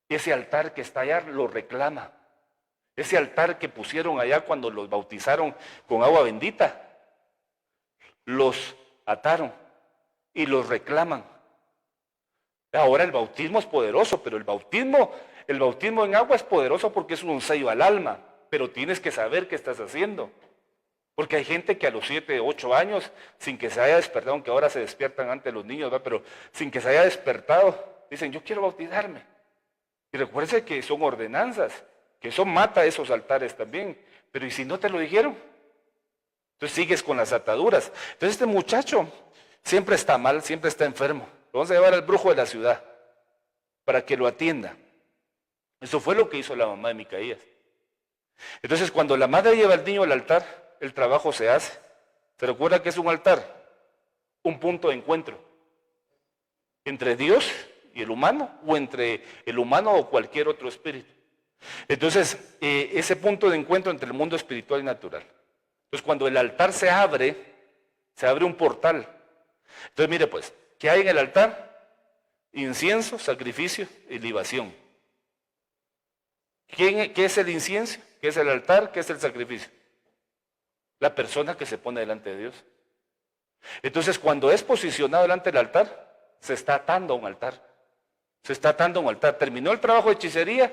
B: ese altar que está allá lo reclama. Ese altar que pusieron allá cuando los bautizaron con agua bendita, los ataron y los reclaman. Ahora el bautismo es poderoso, pero el bautismo en agua es poderoso porque es un sello al alma, pero tienes que saber qué estás haciendo. Porque hay gente que a los 7, 8 años, sin que se haya despertado, aunque ahora se despiertan antes los niños, ¿verdad? Pero sin que se haya despertado, dicen, yo quiero bautizarme. Y recuerde que son ordenanzas. Que eso mata esos altares también. Pero ¿y si no te lo dijeron? Entonces sigues con las ataduras. Entonces este muchacho siempre está mal, siempre está enfermo. Lo vamos a llevar al brujo de la ciudad para que lo atienda. Eso fue lo que hizo la mamá de Micaías. Entonces cuando la madre lleva al niño al altar, el trabajo se hace. ¿Se recuerda que es un altar? Un punto de encuentro. Entre Dios y el humano, o entre el humano o cualquier otro espíritu. Entonces, ese punto de encuentro entre el mundo espiritual y natural. Entonces, cuando el altar se abre, Se abre un portal. Entonces mire pues, ¿qué hay en el altar? Incienso, sacrificio y libación. ¿Qué es el incienso? ¿Qué es el altar? ¿Qué es el sacrificio? La persona que se pone delante de Dios. Entonces cuando es posicionado delante del altar, se está atando a un altar. Se está atando a un altar. Terminó el trabajo de hechicería,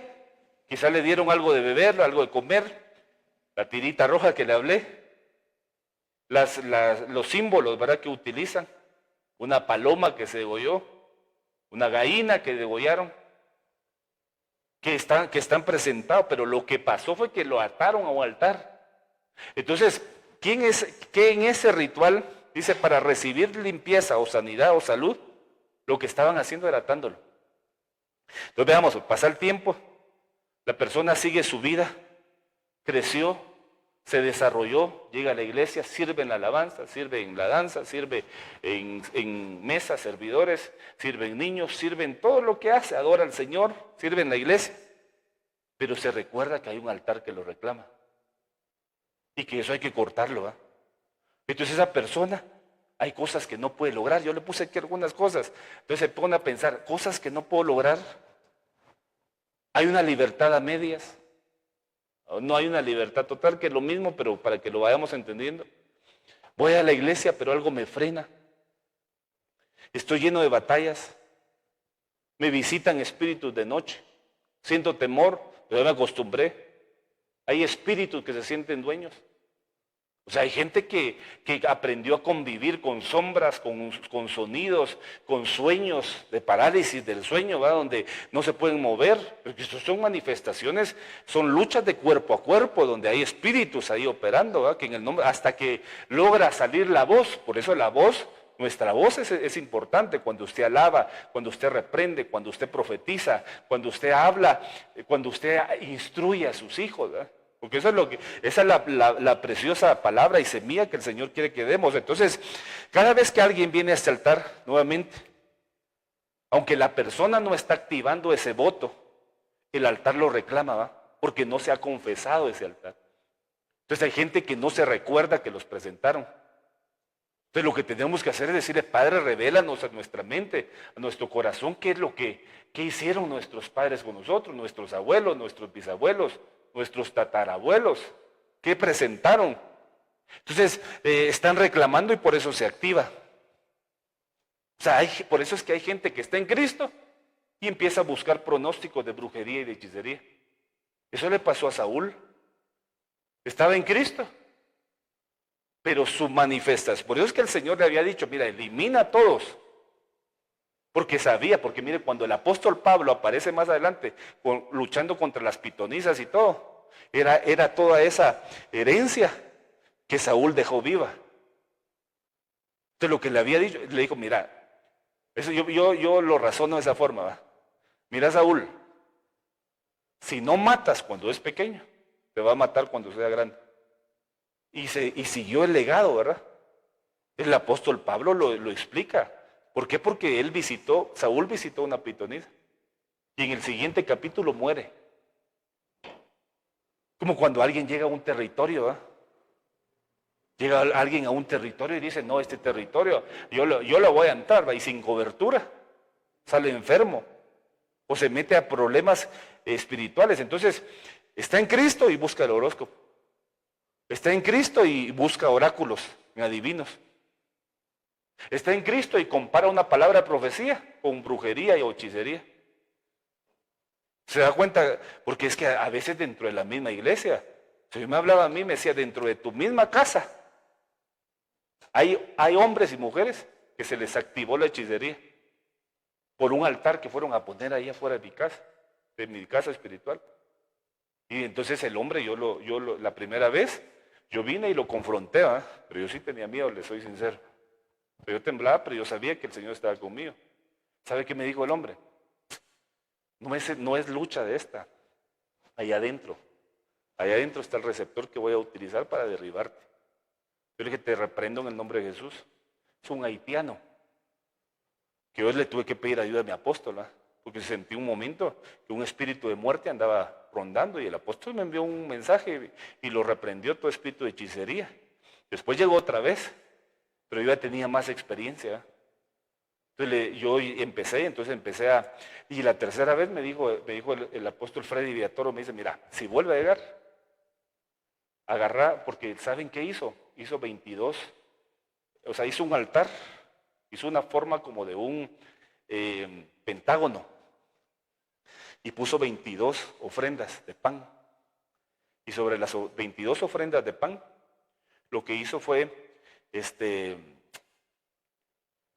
B: quizá le dieron algo de beber, algo de comer, la tirita roja que le hablé, los símbolos, ¿verdad?, que utilizan, una paloma que se degolló, una gallina que degollaron, que están presentados, pero lo que pasó fue que lo ataron a un altar. Entonces, ¿qué en ese ritual dice para recibir limpieza o sanidad o salud? Lo que estaban haciendo era atándolo. Entonces veamos, pasa el tiempo, la persona sigue su vida, creció, se desarrolló, llega a la iglesia, sirve en la alabanza, sirve en la danza, sirve en mesas, servidores, sirve en niños, sirve en todo lo que hace, adora al Señor, sirve en la iglesia, pero se recuerda que hay un altar que lo reclama y que eso hay que cortarlo, ¿va? Entonces esa persona, hay cosas que no puede lograr. Yo le puse aquí algunas cosas, entonces se pone a pensar, cosas que no puedo lograr. Hay una libertad a medias. No hay una libertad total, que es lo mismo, pero para que lo vayamos entendiendo. Voy a la iglesia, pero algo me frena. Estoy lleno de batallas. Me visitan espíritus de noche. Siento temor, pero ya me acostumbré. Hay espíritus que se sienten dueños. O sea, hay gente que aprendió a convivir con sombras, con sonidos, con sueños, de parálisis del sueño, ¿verdad?, donde no se pueden mover. Porque estas son manifestaciones, son luchas de cuerpo a cuerpo, donde hay espíritus ahí operando, ¿verdad?, que en el nombre, hasta que logra salir la voz. Por eso la voz, nuestra voz es importante cuando usted alaba, cuando usted reprende, cuando usted profetiza, cuando usted habla, cuando usted instruye a sus hijos, ¿verdad? Porque esa es la preciosa palabra y semilla que el Señor quiere que demos. Entonces, cada vez que alguien viene a este altar, nuevamente, aunque la persona no está activando ese voto, el altar lo reclama, ¿va?, porque no se ha confesado ese altar. Entonces hay gente que no se recuerda que los presentaron. Entonces lo que tenemos que hacer es decirle, Padre, revélanos a nuestra mente, a nuestro corazón, qué es qué hicieron nuestros padres con nosotros, nuestros abuelos, nuestros bisabuelos, nuestros tatarabuelos, ¿qué presentaron? Entonces, están reclamando y por eso se activa. O sea, por eso es que hay gente que está en Cristo y empieza a buscar pronósticos de brujería y de hechicería. Eso le pasó a Saúl. Estaba en Cristo, pero su manifestación, por eso es que el Señor le había dicho, mira, elimina a todos. Porque sabía, porque mire, cuando el apóstol Pablo aparece más adelante, luchando contra las pitonisas y todo, era toda esa herencia que Saúl dejó viva. Entonces lo que le había dicho, le dijo, mira, eso yo lo razono de esa forma, ¿va? Mira, Saúl, si no matas cuando es pequeño, te va a matar cuando sea grande. Y siguió el legado, ¿verdad? El apóstol Pablo lo explica. ¿Por qué? Porque Saúl visitó una pitonisa y en el siguiente capítulo muere. Como cuando alguien llega a un territorio, ¿eh? Llega alguien a un territorio y dice, no, este territorio, yo lo voy a entrar, ¿va? Y sin cobertura, sale enfermo o se mete a problemas espirituales. Entonces, está en Cristo y busca el horóscopo. Está en Cristo y busca oráculos adivinos. Está en Cristo y compara una palabra de profecía con brujería y hechicería. ¿Se da cuenta? Porque es que a veces dentro de la misma iglesia, si yo me hablaba a mí, me decía, dentro de tu misma casa, hay hombres y mujeres que se les activó la hechicería por un altar que fueron a poner ahí afuera de mi casa espiritual. Y entonces el hombre, la primera vez, yo vine y lo confronté, ¿eh? Pero yo sí tenía miedo, le soy sincero. Yo temblaba, pero yo sabía que el Señor estaba conmigo. ¿Sabe qué me dijo el hombre? No es lucha de esta. Allá adentro está el receptor que voy a utilizar para derribarte. Yo le dije, te reprendo en el nombre de Jesús. Es un haitiano. Que yo le tuve que pedir ayuda a mi apóstol, ¿eh? Porque sentí un momento que un espíritu de muerte andaba rondando y el apóstol me envió un mensaje y lo reprendió todo espíritu de hechicería. Después llegó otra vez. pero yo ya tenía más experiencia. Entonces yo empecé a... Y la tercera vez me dijo el apóstol Freddy Villatoro, me dice, mira, si vuelve a llegar, agarrá, porque ¿saben qué hizo? Hizo 22, o sea, hizo un altar, hizo una forma como de un pentágono, y puso 22 ofrendas de pan. Y sobre las 22 ofrendas de pan, lo que hizo fue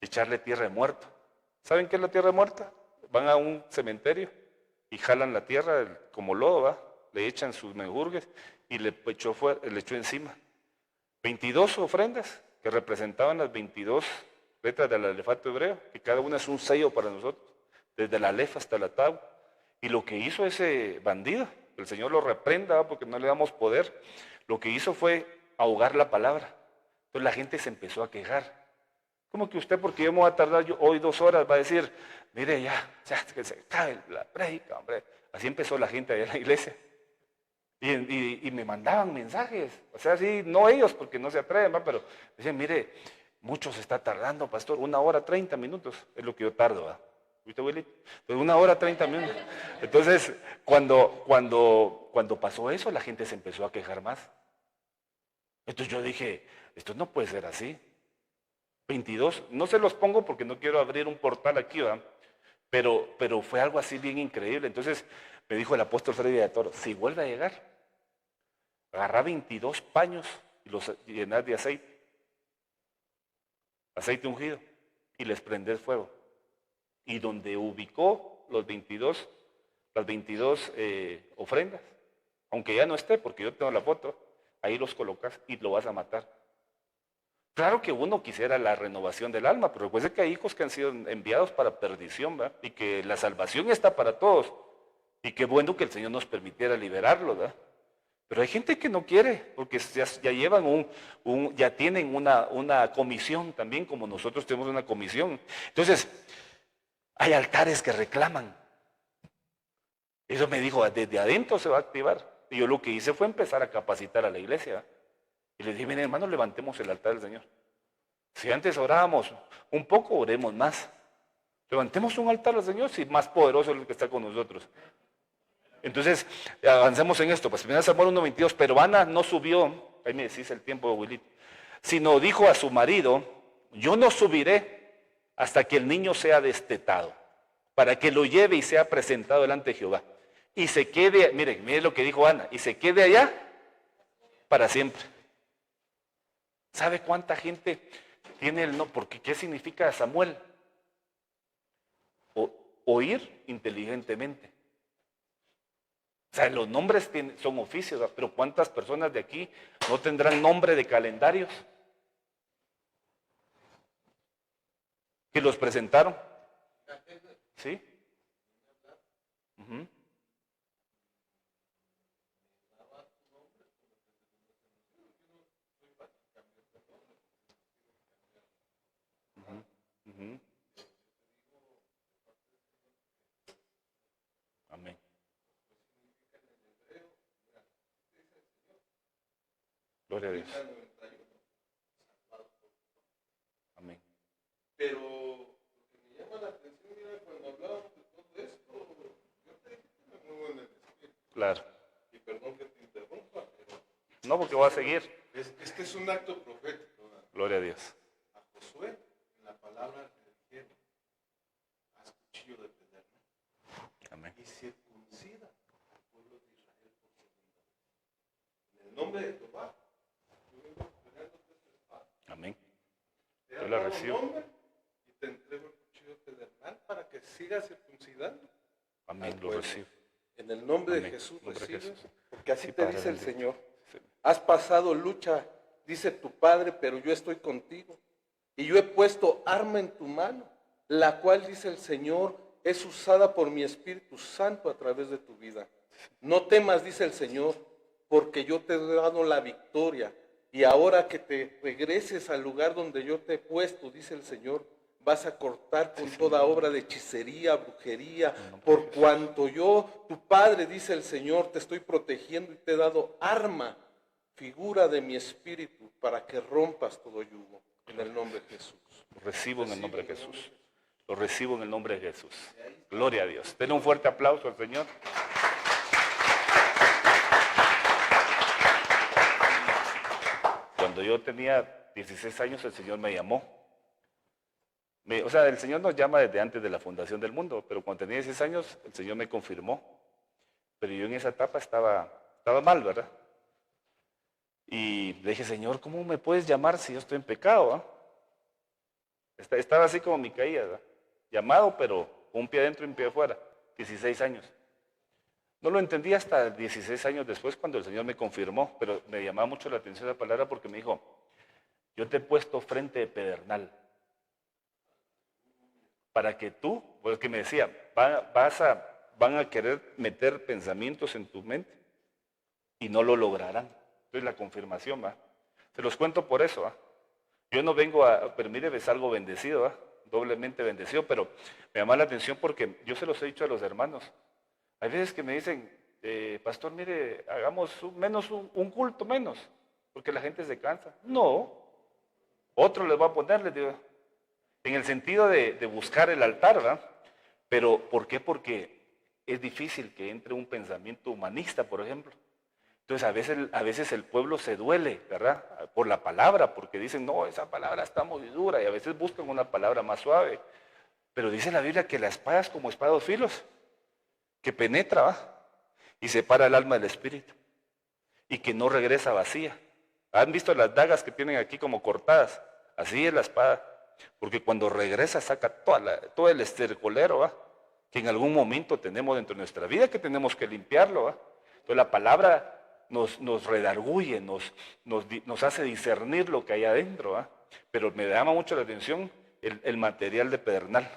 B: echarle tierra de muerto. ¿Saben qué es la tierra muerta? Van a un cementerio y jalan la tierra como lodo, ¿va? Le echan sus menjurgues y le echó encima 22 ofrendas que representaban las 22 letras del alefato hebreo, que cada una es un sello para nosotros, desde la alef hasta la tau. Y lo que hizo ese bandido, el Señor lo reprenda porque no le damos poder, lo que hizo fue ahogar la palabra. Entonces la gente se empezó a quejar. ¿Cómo que usted, porque yo me voy a tardar hoy 2 horas, va a decir, mire ya que se cae la predica, hombre? Así empezó la gente allá en la iglesia. Y me mandaban mensajes, o sea, sí, no ellos porque no se atreven, ¿va? Pero decían, mire, mucho se está tardando, pastor, 1 hora 30 minutos es lo que yo tardo, ¿va? ¿Viste, abuelito? Entonces 1 hora 30 minutos. Entonces, cuando pasó eso, la gente se empezó a quejar más. Entonces yo dije, esto no puede ser así. 22, no se los pongo porque no quiero abrir un portal aquí, ¿va? Pero fue algo así bien increíble. Entonces me dijo el apóstol Freddy de Toro, si vuelve a llegar, agarrá 22 paños y los llenás de aceite ungido, y les prendés fuego. Y donde ubicó las 22 ofrendas, aunque ya no esté, porque yo tengo la foto, ahí los colocas y lo vas a matar. Claro que uno quisiera la renovación del alma, pero recuerde que hay hijos que han sido enviados para perdición, ¿verdad? Y que la salvación está para todos. Y qué bueno que el Señor nos permitiera liberarlos, ¿verdad? Pero hay gente que no quiere, porque ya llevan ya tienen una comisión también, como nosotros tenemos una comisión. Entonces, hay altares que reclaman. Eso me dijo, desde adentro se va a activar. Y yo lo que hice fue empezar a capacitar a la iglesia, ¿verdad? Y les dije, miren, hermanos, levantemos el altar del Señor. Si antes orábamos un poco, oremos más. Levantemos un altar al Señor, si más poderoso es el que está con nosotros. Entonces, avancemos en esto. Pues 1 Samuel 1:22, pero Ana no subió, ahí me decís el tiempo, Willy, sino dijo a su marido, yo no subiré hasta que el niño sea destetado, para que lo lleve y sea presentado delante de Jehová. Y se quede, miren lo que dijo Ana, y se quede allá para siempre. ¿Sabe cuánta gente tiene el no? Porque ¿qué significa Samuel? Oír inteligentemente. O sea, los nombres son oficios, ¿verdad? Pero ¿cuántas personas de aquí no tendrán nombre de calendarios? Que los presentaron. ¿Sí? Uh-huh. Uh-huh. Amén. Gloria a Dios. Amén.
A: Pero lo que me llama la atención, mira, cuando hablábamos de todo esto, yo te dije que me muevo en el espíritu.
B: Claro.
A: Y perdón que te interrumpa, pero...
B: No, porque voy a seguir.
A: Este es un acto profético, ¿verdad?
B: Gloria a Dios.
A: A Josué, en la palabra le dijeron, haz cuchillo de pedernal.
B: Amén.
A: Y circuncida al pueblo de Israel por segunda vez. En el nombre de Jehová, yo vengo entregándote esta espada.
B: Amén.
A: Te
B: Yo
A: he
B: la
A: dado
B: recibo.
A: nombre y te entrego el cuchillo pedernal para que sigas circuncidando.
B: Amén,
A: al
B: lo
A: pueblo.
B: recibo.
A: En el nombre
B: Amén.
A: de Jesús
B: Nombre de
A: recibes,
B: Jesús.
A: porque así
B: Sí,
A: te
B: Padre
A: dice el
B: bendito.
A: Señor.
B: Sí.
A: Has pasado lucha, dice tu Padre, pero yo estoy contigo. Y yo he puesto arma en tu mano, la cual, dice el Señor, es usada por mi Espíritu Santo a través de tu vida. No temas, dice el Señor, porque yo te he dado la victoria. Y ahora que te regreses al lugar donde yo te he puesto, dice el Señor, vas a cortar con toda obra de hechicería, brujería, por cuanto yo, tu Padre, dice el Señor, te estoy protegiendo y te he dado arma
C: figura de mi espíritu para que rompas todo yugo, en el nombre de Jesús.
B: Lo recibo en el nombre de Jesús. Lo recibo en el nombre de Jesús. Gloria a Dios. Denle un fuerte aplauso al Señor. Cuando yo tenía 16 años, el Señor me llamó. O sea, el Señor nos llama desde antes de la fundación del mundo, pero cuando tenía 16 años, el Señor me confirmó. Pero yo en esa etapa estaba mal, ¿verdad? Y le dije, Señor, ¿cómo me puedes llamar si yo estoy en pecado? ¿Ah? Estaba así como mi caída, ¿verdad? Llamado, pero un pie adentro y un pie afuera, 16 años. No lo entendí hasta 16 años después cuando el Señor me confirmó, pero me llamaba mucho la atención la palabra porque me dijo, yo te he puesto frente de pedernal para que tú, porque me decía, van a querer meter pensamientos en tu mente y no lo lograrán. Entonces la confirmación, ¿va? Se los cuento por eso, ¿va? Yo no vengo pero mire, es algo bendecido, ¿va? Doblemente bendecido, pero me llama la atención porque yo se los he dicho a los hermanos. Hay veces que me dicen, pastor, mire, hagamos un culto menos, porque la gente se cansa. No, otro les va a poner, les digo, en el sentido de buscar el altar, ¿verdad? Pero ¿por qué? Porque es difícil que entre un pensamiento humanista, por ejemplo. Entonces a veces el pueblo se duele, ¿verdad? Por la palabra, porque dicen, no, esa palabra está muy dura, y a veces buscan una palabra más suave. Pero dice la Biblia que la espada es como espada de filos, que penetra, ¿va? Y separa el alma del espíritu, y que no regresa vacía. ¿Han visto las dagas que tienen aquí como cortadas? Así es la espada, porque cuando regresa saca todo el estercolero, ¿va? Que en algún momento tenemos dentro de nuestra vida, que tenemos que limpiarlo, ¿va? Entonces la palabra nos redarguye, nos hace discernir lo que hay adentro, ¿va? Pero me llama mucho la atención el material de pedernal.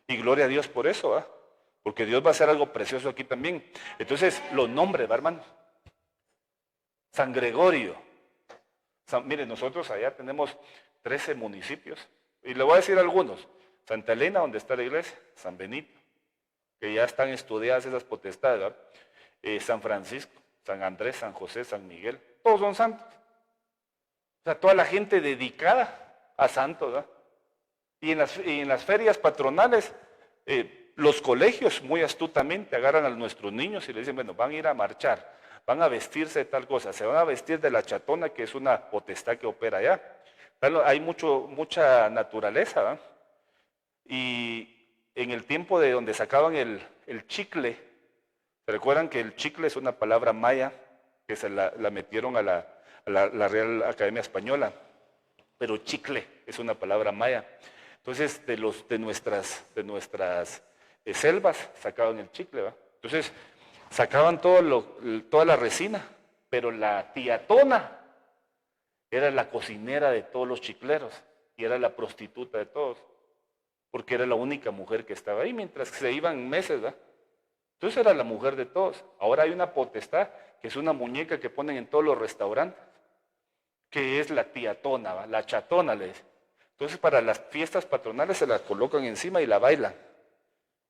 B: Y gloria a Dios por eso, ¿va? Porque Dios va a hacer algo precioso aquí también. Entonces, los nombres, ¿va, hermanos? San Gregorio. Mire, nosotros allá tenemos 13 municipios. Y le voy a decir algunos. Santa Elena, donde está la iglesia. San Benito, que ya están estudiadas esas potestades, ¿va? San Francisco, San Andrés, San José, San Miguel. Todos son santos. O sea, toda la gente dedicada a santos, ¿va? Y en las ferias patronales, los colegios muy astutamente agarran a nuestros niños y les dicen, bueno, van a ir a marchar, van a vestirse de tal cosa, se van a vestir de la chatona, que es una potestad que opera allá. Hay mucha naturaleza, ¿va? Y en el tiempo de donde sacaban el chicle, ¿se recuerdan que el chicle es una palabra maya que se la metieron a la Real Academia Española? Pero chicle es una palabra maya. Entonces, de nuestras selvas sacaban el chicle, ¿va? Entonces, sacaban toda la resina, pero la tiatona era la cocinera de todos los chicleros y era la prostituta de todos, porque era la única mujer que estaba ahí, mientras que se iban meses, ¿va? Entonces era la mujer de todos. Ahora hay una potestad, que es una muñeca que ponen en todos los restaurantes, que es la tiatona, ¿va? La chatona, le dicen. Entonces para las fiestas patronales se la colocan encima y la bailan.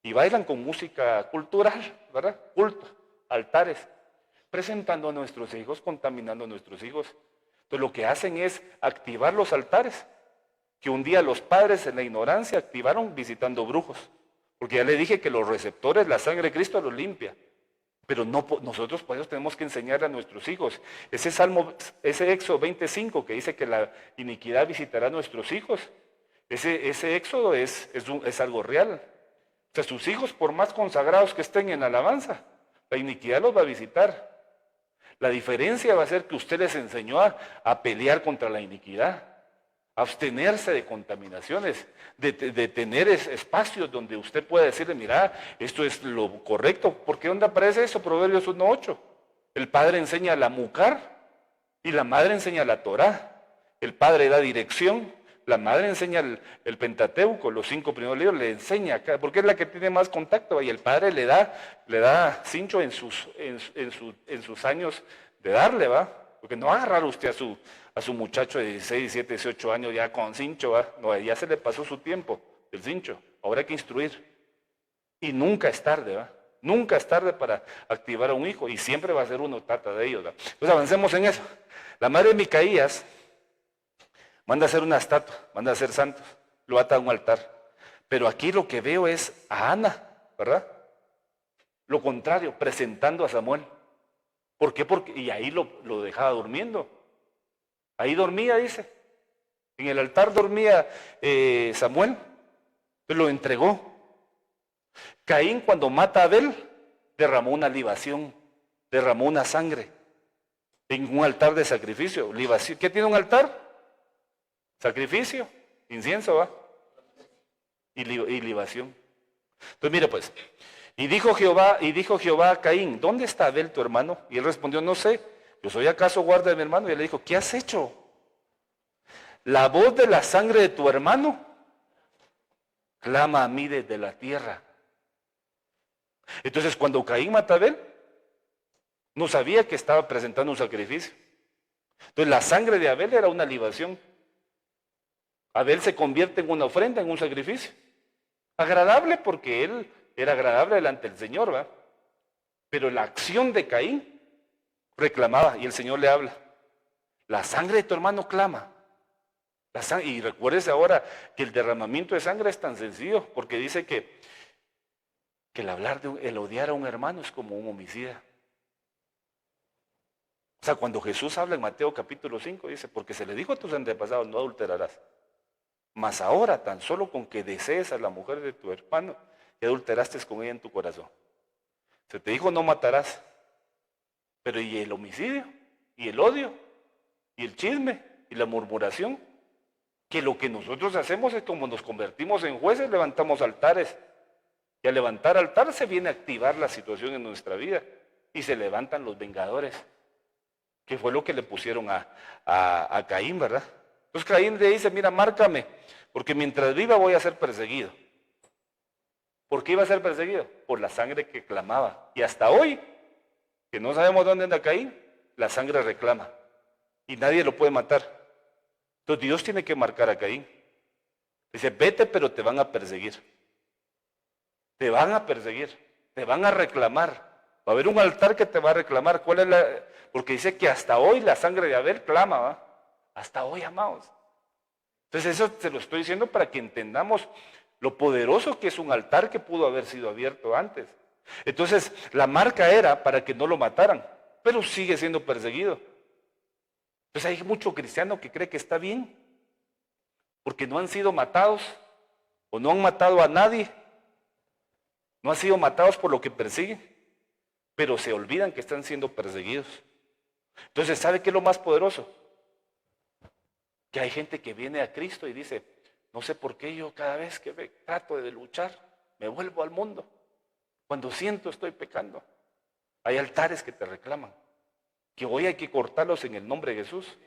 B: Y bailan con música cultural, ¿verdad? Culto, altares, presentando a nuestros hijos, contaminando a nuestros hijos. Entonces lo que hacen es activar los altares, que un día los padres en la ignorancia activaron visitando brujos. Porque ya le dije que los receptores, la sangre de Cristo los limpia. Pero no, nosotros por eso tenemos que enseñar a nuestros hijos. Ese Éxodo 25 que dice que la iniquidad visitará a nuestros hijos, ese Éxodo es algo real. O sea, sus hijos, por más consagrados que estén en alabanza, la iniquidad los va a visitar. La diferencia va a ser que usted les enseñó a pelear contra la iniquidad, a abstenerse de contaminaciones, de tener espacios donde usted pueda decirle, mira, esto es lo correcto. ¿Por qué dónde aparece eso? Proverbios 1:8. El padre enseña la mucar y la madre enseña la Torá. El padre da dirección, la madre enseña el Pentateuco, los 5 primeros libros, le enseña, porque es la que tiene más contacto, y el padre le da cincho en sus años de darle, ¿va? Porque no va a agarrar usted a su muchacho de 16, 17, 18 años ya con cincho, ¿va? No, ya se le pasó su tiempo, el cincho. Ahora hay que instruir. Y nunca es tarde, ¿va? Nunca es tarde para activar a un hijo, y siempre va a ser uno tata de ellos, ¿va? Pues avancemos en eso. La madre de Micaías manda a hacer una estatua, manda a hacer santos, lo ata a un altar. Pero aquí lo que veo es a Ana, ¿verdad? Lo contrario, presentando a Samuel. ¿Por qué? Y ahí lo dejaba durmiendo. Ahí dormía, dice. En el altar dormía Samuel. Entonces lo entregó. Caín, cuando mata a Abel, derramó una libación, derramó una sangre en un altar de sacrificio. Libación. ¿Qué tiene un altar? Sacrificio, incienso, ¿va? Y libación. Entonces mire pues, y dijo Jehová a Caín, ¿dónde está Abel tu hermano? Y él respondió, no sé, yo soy acaso guarda de mi hermano. Y él le dijo, ¿qué has hecho? La voz de la sangre de tu hermano clama a mí desde la tierra. Entonces cuando Caín mata a Abel, no sabía que estaba presentando un sacrificio. Entonces la sangre de Abel era una libación. Abel se convierte en una ofrenda, en un sacrificio. Agradable porque él era agradable delante del Señor, ¿va? Pero la acción de Caín reclamaba y el Señor le habla. La sangre de tu hermano clama. Y recuérdese ahora que el derramamiento de sangre es tan sencillo porque dice que el odiar a un hermano es como un homicida. O sea, cuando Jesús habla en Mateo capítulo 5, dice, porque se le dijo a tus antepasados, no adulterarás. Mas ahora, tan solo con que desees a la mujer de tu hermano, y adulteraste con ella en tu corazón. Se te dijo, no matarás. Pero ¿y el homicidio? ¿Y el odio? ¿Y el chisme? ¿Y la murmuración? Que lo que nosotros hacemos es como nos convertimos en jueces, levantamos altares. Y al levantar altar se viene a activar la situación en nuestra vida. Y se levantan los vengadores. Que fue lo que le pusieron a Caín, ¿verdad? Entonces Caín le dice, mira, márcame, porque mientras viva voy a ser perseguido. ¿Por qué iba a ser perseguido? Por la sangre que clamaba. Y hasta hoy, que no sabemos dónde anda Caín, la sangre reclama. Y nadie lo puede matar. Entonces Dios tiene que marcar a Caín. Dice, vete, pero te van a perseguir. Te van a perseguir, te van a reclamar. Va a haber un altar que te va a reclamar. ¿Cuál es la? Porque dice que hasta hoy la sangre de Abel clama, ¿va? Hasta hoy, amados. Entonces eso se lo estoy diciendo para que entendamos lo poderoso que es un altar que pudo haber sido abierto antes. Entonces la marca era para que no lo mataran, pero sigue siendo perseguido. Entonces hay mucho cristiano que cree que está bien, porque no han sido matados o no han matado a nadie. No han sido matados por lo que persiguen, pero se olvidan que están siendo perseguidos. Entonces, ¿sabe qué es lo más poderoso? Que hay gente que viene a Cristo y dice, no sé por qué yo cada vez que trato de luchar, me vuelvo al mundo. Cuando siento estoy pecando. Hay altares que te reclaman, que hoy hay que cortarlos en el nombre de Jesús.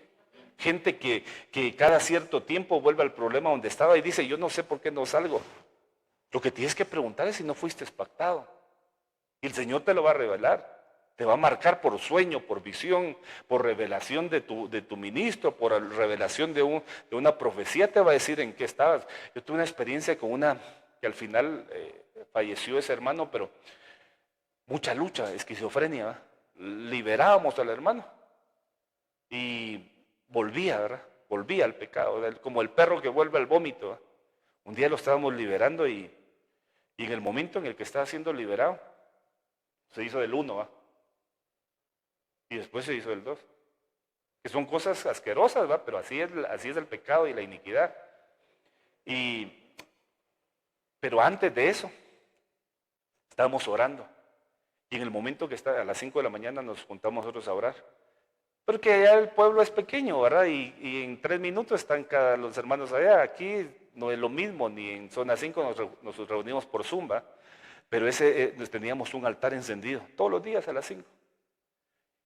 B: Gente que cada cierto tiempo vuelve al problema donde estaba y dice, yo no sé por qué no salgo. Lo que tienes que preguntar es si no fuiste pactado. Y el Señor te lo va a revelar. Te va a marcar por sueño, por visión, por revelación de tu ministro, por revelación de una profecía, te va a decir en qué estabas. Yo tuve una experiencia con una que al final falleció ese hermano, pero mucha lucha, esquizofrenia, ¿verdad? Liberábamos al hermano y volvía, ¿verdad? Volvía al pecado, ¿verdad? Como el perro que vuelve al vómito, ¿verdad? Un día lo estábamos liberando y en el momento en el que estaba siendo liberado, se hizo del 1, ¿va? Y después se hizo del 2. Que son cosas asquerosas, ¿va? Pero así es el pecado y la iniquidad. Pero antes de eso, estábamos orando. Y en el momento que está a las 5 de la mañana nos juntamos nosotros a orar. Porque allá el pueblo es pequeño, ¿verdad? Y en 3 minutos están los hermanos allá. Aquí no es lo mismo, ni en zona 5 nos reunimos por Zumba, pero teníamos un altar encendido todos los días a las 5.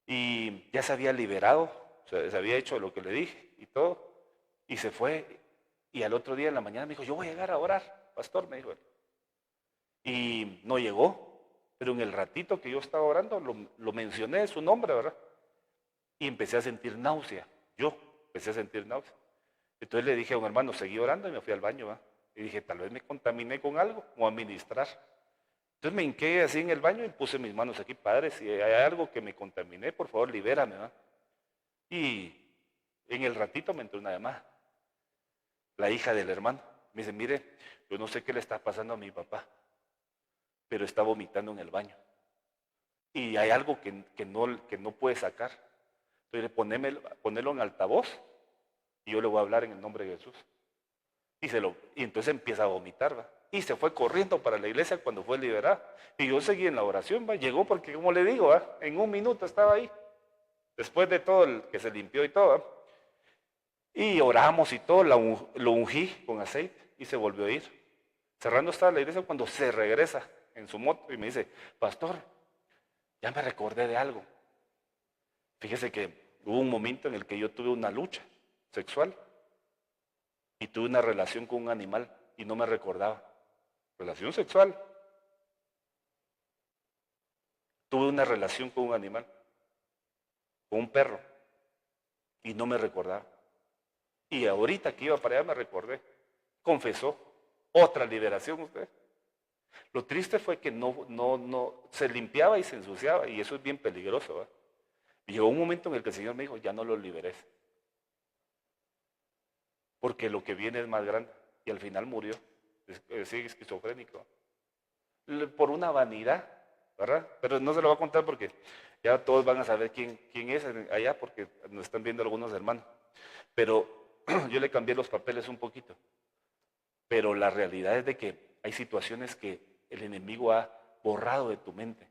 B: Y ya se había liberado, o sea, se había hecho lo que le dije y todo, y se fue. Y al otro día en la mañana me dijo, yo voy a llegar a orar, pastor, me dijo él. Y no llegó, pero en el ratito que yo estaba orando lo mencioné su nombre, ¿verdad? Y empecé a sentir náusea, yo empecé a sentir náusea. Entonces le dije a un hermano, seguí orando y me fui al baño, ¿va? Y dije, tal vez me contaminé con algo, o a ministrar. Entonces me hinqué así en el baño y puse mis manos aquí, padre, si hay algo que me contaminé, por favor, libérame, ¿va? Y en el ratito me entró una llamada, la hija del hermano. Me dice, mire, yo no sé qué le está pasando a mi papá, pero está vomitando en el baño. Y hay algo que no puede sacar. Entonces ponelo en altavoz y yo le voy a hablar en el nombre de Jesús. Y entonces empieza a vomitar, ¿va? Y se fue corriendo para la iglesia cuando fue liberada. Y yo seguí en la oración, ¿va? Llegó porque, como le digo, ¿va? En un minuto estaba ahí. Después de todo el que se limpió y todo, ¿va? Y oramos y todo, lo ungí con aceite y se volvió a ir. Cerrando estaba la iglesia cuando se regresa en su moto y me dice, pastor, ya me recordé de algo. Fíjese que hubo un momento en el que yo tuve una lucha sexual y tuve una relación con un animal y no me recordaba. Relación sexual. Tuve una relación con un animal, con un perro, y no me recordaba. Y ahorita que iba para allá me recordé. Confesó. Otra liberación usted. Lo triste fue que no se limpiaba y se ensuciaba, y eso es bien peligroso, ¿verdad? Y llegó un momento en el que el Señor me dijo, ya no lo liberes. Porque lo que viene es más grande. Y al final murió. Sigue esquizofrénico. Por una vanidad, ¿verdad? Pero no se lo voy a contar porque ya todos van a saber quién es allá, porque nos están viendo algunos hermanos. Pero yo le cambié los papeles un poquito. Pero la realidad es de que hay situaciones que el enemigo ha borrado de tu mente,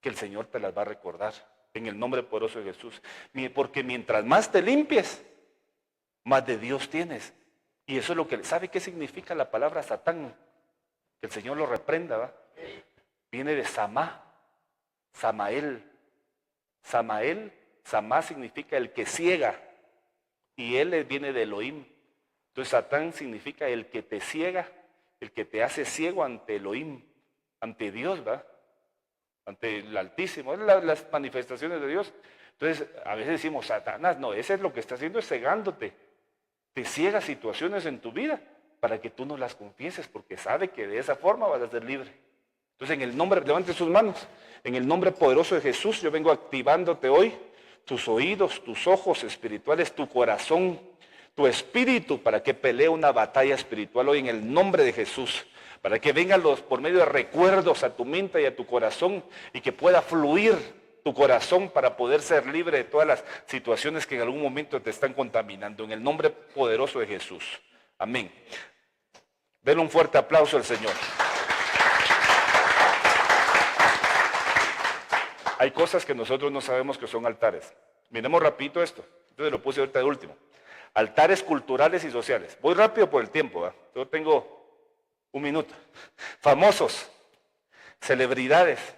B: que el Señor te las va a recordar, en el nombre poderoso de Jesús. Porque mientras más te limpies, más de Dios tienes. Y eso es lo que, ¿sabe qué significa la palabra Satán? Que el Señor lo reprenda, ¿va? Viene de Samá, Samael. Samá significa el que ciega, y él viene de Elohim. Entonces Satán significa el que te ciega, el que te hace ciego ante Elohim, ante Dios, ¿va? Ante el Altísimo, es las manifestaciones de Dios. Entonces a veces decimos, Satanás, no, ese es lo que está haciendo, es cegándote. Te ciega situaciones en tu vida para que tú no las confieses, porque sabe que de esa forma vas a ser libre. Entonces en el nombre, levante sus manos, en el nombre poderoso de Jesús, yo vengo activándote hoy, tus oídos, tus ojos espirituales, tu corazón, tu espíritu, para que pelee una batalla espiritual hoy en el nombre de Jesús, para que vengan por medio de recuerdos a tu mente y a tu corazón, y que pueda fluir tu corazón para poder ser libre de todas las situaciones que en algún momento te están contaminando, en el nombre poderoso de Jesús. Amén. Denle un fuerte aplauso al Señor. Hay cosas que nosotros no sabemos que son altares. Miremos rapidito esto. Entonces lo puse ahorita de último. Altares culturales y sociales. Voy rápido por el tiempo, ¿va? Yo tengo un minuto. Famosos, celebridades,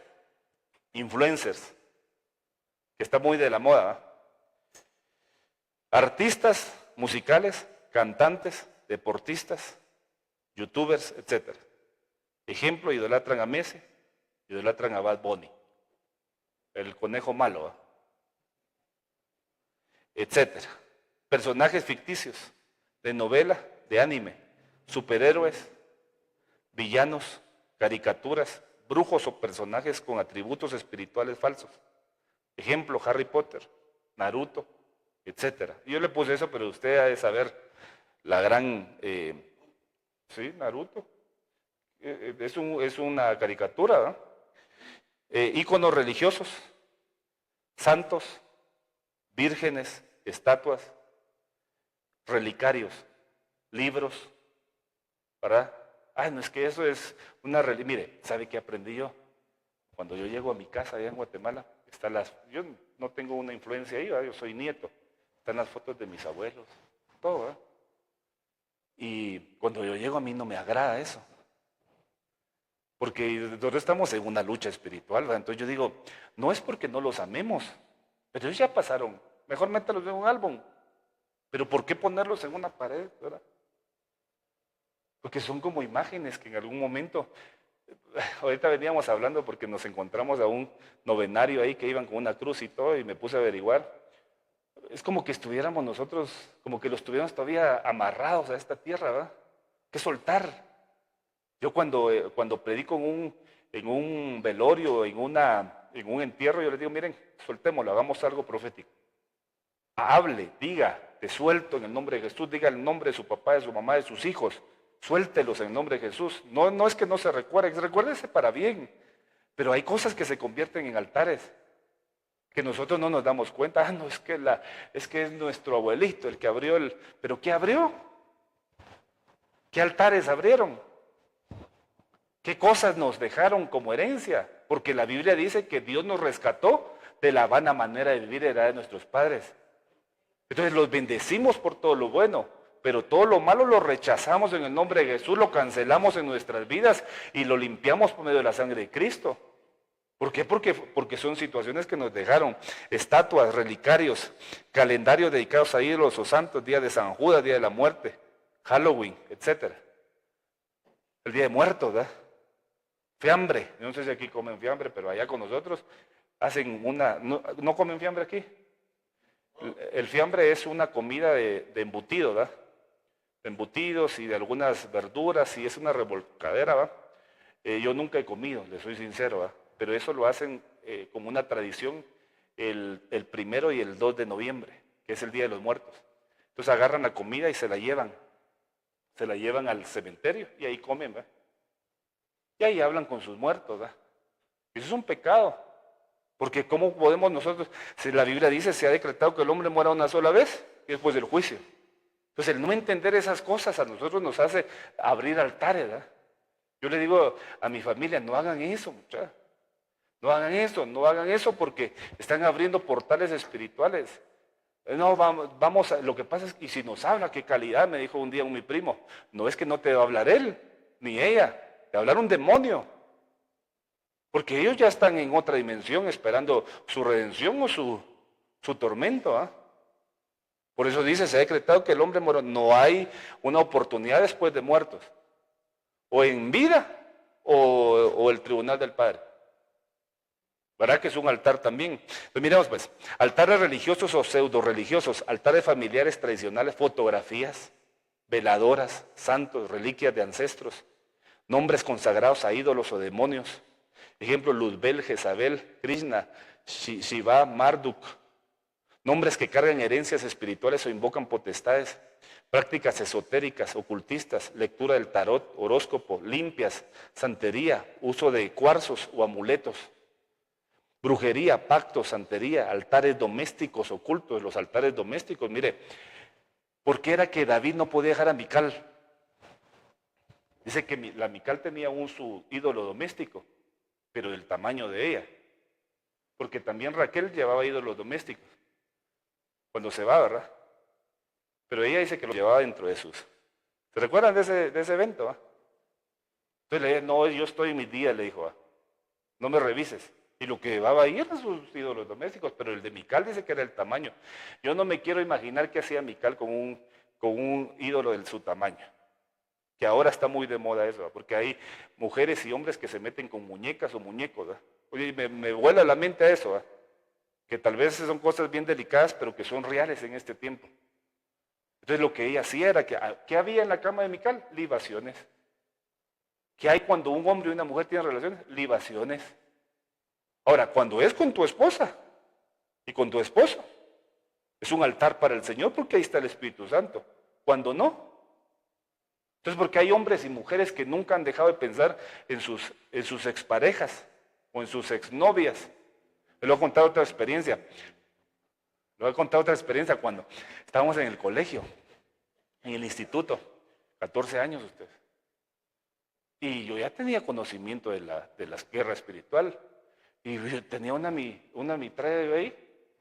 B: influencers, que está muy de la moda, ¿va? Artistas musicales, cantantes, deportistas, youtubers, etc. Ejemplo, idolatran a Messi, idolatran a Bad Bunny, el conejo malo, ¿va? Etc. Personajes ficticios de novela, de anime, superhéroes, villanos, caricaturas, brujos o personajes con atributos espirituales falsos. Ejemplo, Harry Potter, Naruto, etc. Yo le puse eso, pero usted ha de saber la gran... sí, Naruto. Es una caricatura, ¿no? Íconos religiosos, santos, vírgenes, estatuas, relicarios, libros, ¿verdad? Ah, no, es que eso es una religión. Mire, ¿sabe qué aprendí yo? Cuando yo llego a mi casa allá en Guatemala, yo no tengo una influencia ahí, ¿verdad? Yo soy nieto. Están las fotos de mis abuelos, todo, ¿verdad? Y cuando yo llego a mí no me agrada eso. Porque nosotros estamos en una lucha espiritual, ¿verdad? Entonces yo digo, no es porque no los amemos, pero ellos ya pasaron. Mejor métalos en un álbum. Pero ¿por qué ponerlos en una pared, verdad? Porque son como imágenes que en algún momento, ahorita veníamos hablando porque nos encontramos a un novenario ahí que iban con una cruz y todo, y me puse a averiguar. Es como que estuviéramos nosotros, como que los tuviéramos todavía amarrados a esta tierra, ¿verdad? Que soltar. Yo cuando predico en un velorio, en un entierro, yo les digo, miren, soltémoslo, hagamos algo profético. hable, diga, te suelto en el nombre de Jesús, diga el nombre de su papá, de su mamá, de sus hijos, suéltelos en el nombre de Jesús. No, no es que no se recuerde, recuérdese para bien, pero hay cosas que se convierten en altares, que nosotros no nos damos cuenta. Ah, no, es que es nuestro abuelito el que abrió el... ¿Pero qué abrió? ¿Qué altares abrieron? ¿Qué cosas nos dejaron como herencia? Porque la Biblia dice que Dios nos rescató de la vana manera de vivir heredada de nuestros padres. Entonces los bendecimos por todo lo bueno, pero todo lo malo lo rechazamos en el nombre de Jesús, lo cancelamos en nuestras vidas y lo limpiamos por medio de la sangre de Cristo. ¿Por qué? Porque son situaciones que nos dejaron estatuas, relicarios, calendarios dedicados a ídolos o santos, día de San Judas, día de la muerte, Halloween, etc. El día de muertos, ¿verdad? Fiambre, yo no sé si aquí comen fiambre, pero allá con nosotros hacen una... ¿No comen fiambre aquí? El fiambre es una comida de embutido, ¿verdad? De embutidos y de algunas verduras, y es una revolcadera, ¿verdad? Yo nunca he comido, les soy sincero, ¿verdad? Pero eso lo hacen como una tradición el 1 y el 2 de noviembre, que es el Día de los Muertos. Entonces agarran la comida y se la llevan al cementerio y ahí comen, ¿verdad? Y ahí hablan con sus muertos, ¿verdad? Eso es un pecado, porque ¿cómo podemos nosotros, si la Biblia dice, se ha decretado que el hombre muera una sola vez y después del juicio? Entonces el no entender esas cosas a nosotros nos hace abrir altares, ¿verdad? Yo le digo a mi familia, no hagan eso, muchachos. No hagan eso porque están abriendo portales espirituales. No, vamos lo que pasa es que si nos habla, qué calidad, me dijo un día mi primo. No es que no te va a hablar él, ni ella, te va a hablar un demonio. Porque ellos ya están en otra dimensión esperando su redención o su tormento. ¿Ah? Por eso dice, se ha decretado que el hombre muere. No hay una oportunidad después de muertos. O en vida o el tribunal del Padre. ¿Verdad que es un altar también? Pues miremos pues, altares religiosos o pseudo religiosos, altares familiares tradicionales, fotografías, veladoras, santos, reliquias de ancestros, nombres consagrados a ídolos o demonios. Ejemplo, Luzbel, Jezabel, Krishna, Shiva, Marduk. Nombres que cargan herencias espirituales o invocan potestades. Prácticas esotéricas, ocultistas, lectura del tarot, horóscopo, limpias, santería, uso de cuarzos o amuletos. Brujería, pactos, santería, altares domésticos ocultos, los altares domésticos. Mire, ¿por qué era que David no podía dejar a Mical? Dice que la Mical tenía su ídolo doméstico, pero del tamaño de ella. Porque también Raquel llevaba ídolos domésticos. Cuando se va, ¿verdad? Pero ella dice que lo llevaba dentro de sus. ¿Se recuerdan de ese evento? ¿Ah? Entonces le dije, no, yo estoy en mis días, le dijo, no me revises. Y lo que llevaba ahí eran sus ídolos domésticos, pero el de Mical dice que era el tamaño. Yo no me quiero imaginar qué hacía Mical con un ídolo de su tamaño. Que ahora está muy de moda eso, porque hay mujeres y hombres que se meten con muñecas o muñecos. ¿verdad? Oye, me vuela la mente a eso, ¿verdad? Que tal vez son cosas bien delicadas, pero que son reales en este tiempo. Entonces lo que ella hacía era que, ¿qué había en la cama de Mical? Libaciones. ¿Qué hay cuando un hombre y una mujer tienen relaciones? Libaciones. Ahora, cuando es con tu esposa y con tu esposo, es un altar para el Señor porque ahí está el Espíritu Santo. Cuando no. Entonces, porque hay hombres y mujeres que nunca han dejado de pensar en sus exparejas o en sus exnovias. Le voy a contar otra experiencia. Le voy a contar otra experiencia cuando estábamos en el colegio, en el instituto, 14 años ustedes. Y yo ya tenía conocimiento de la guerra espiritual. Y tenía una mitrailla ahí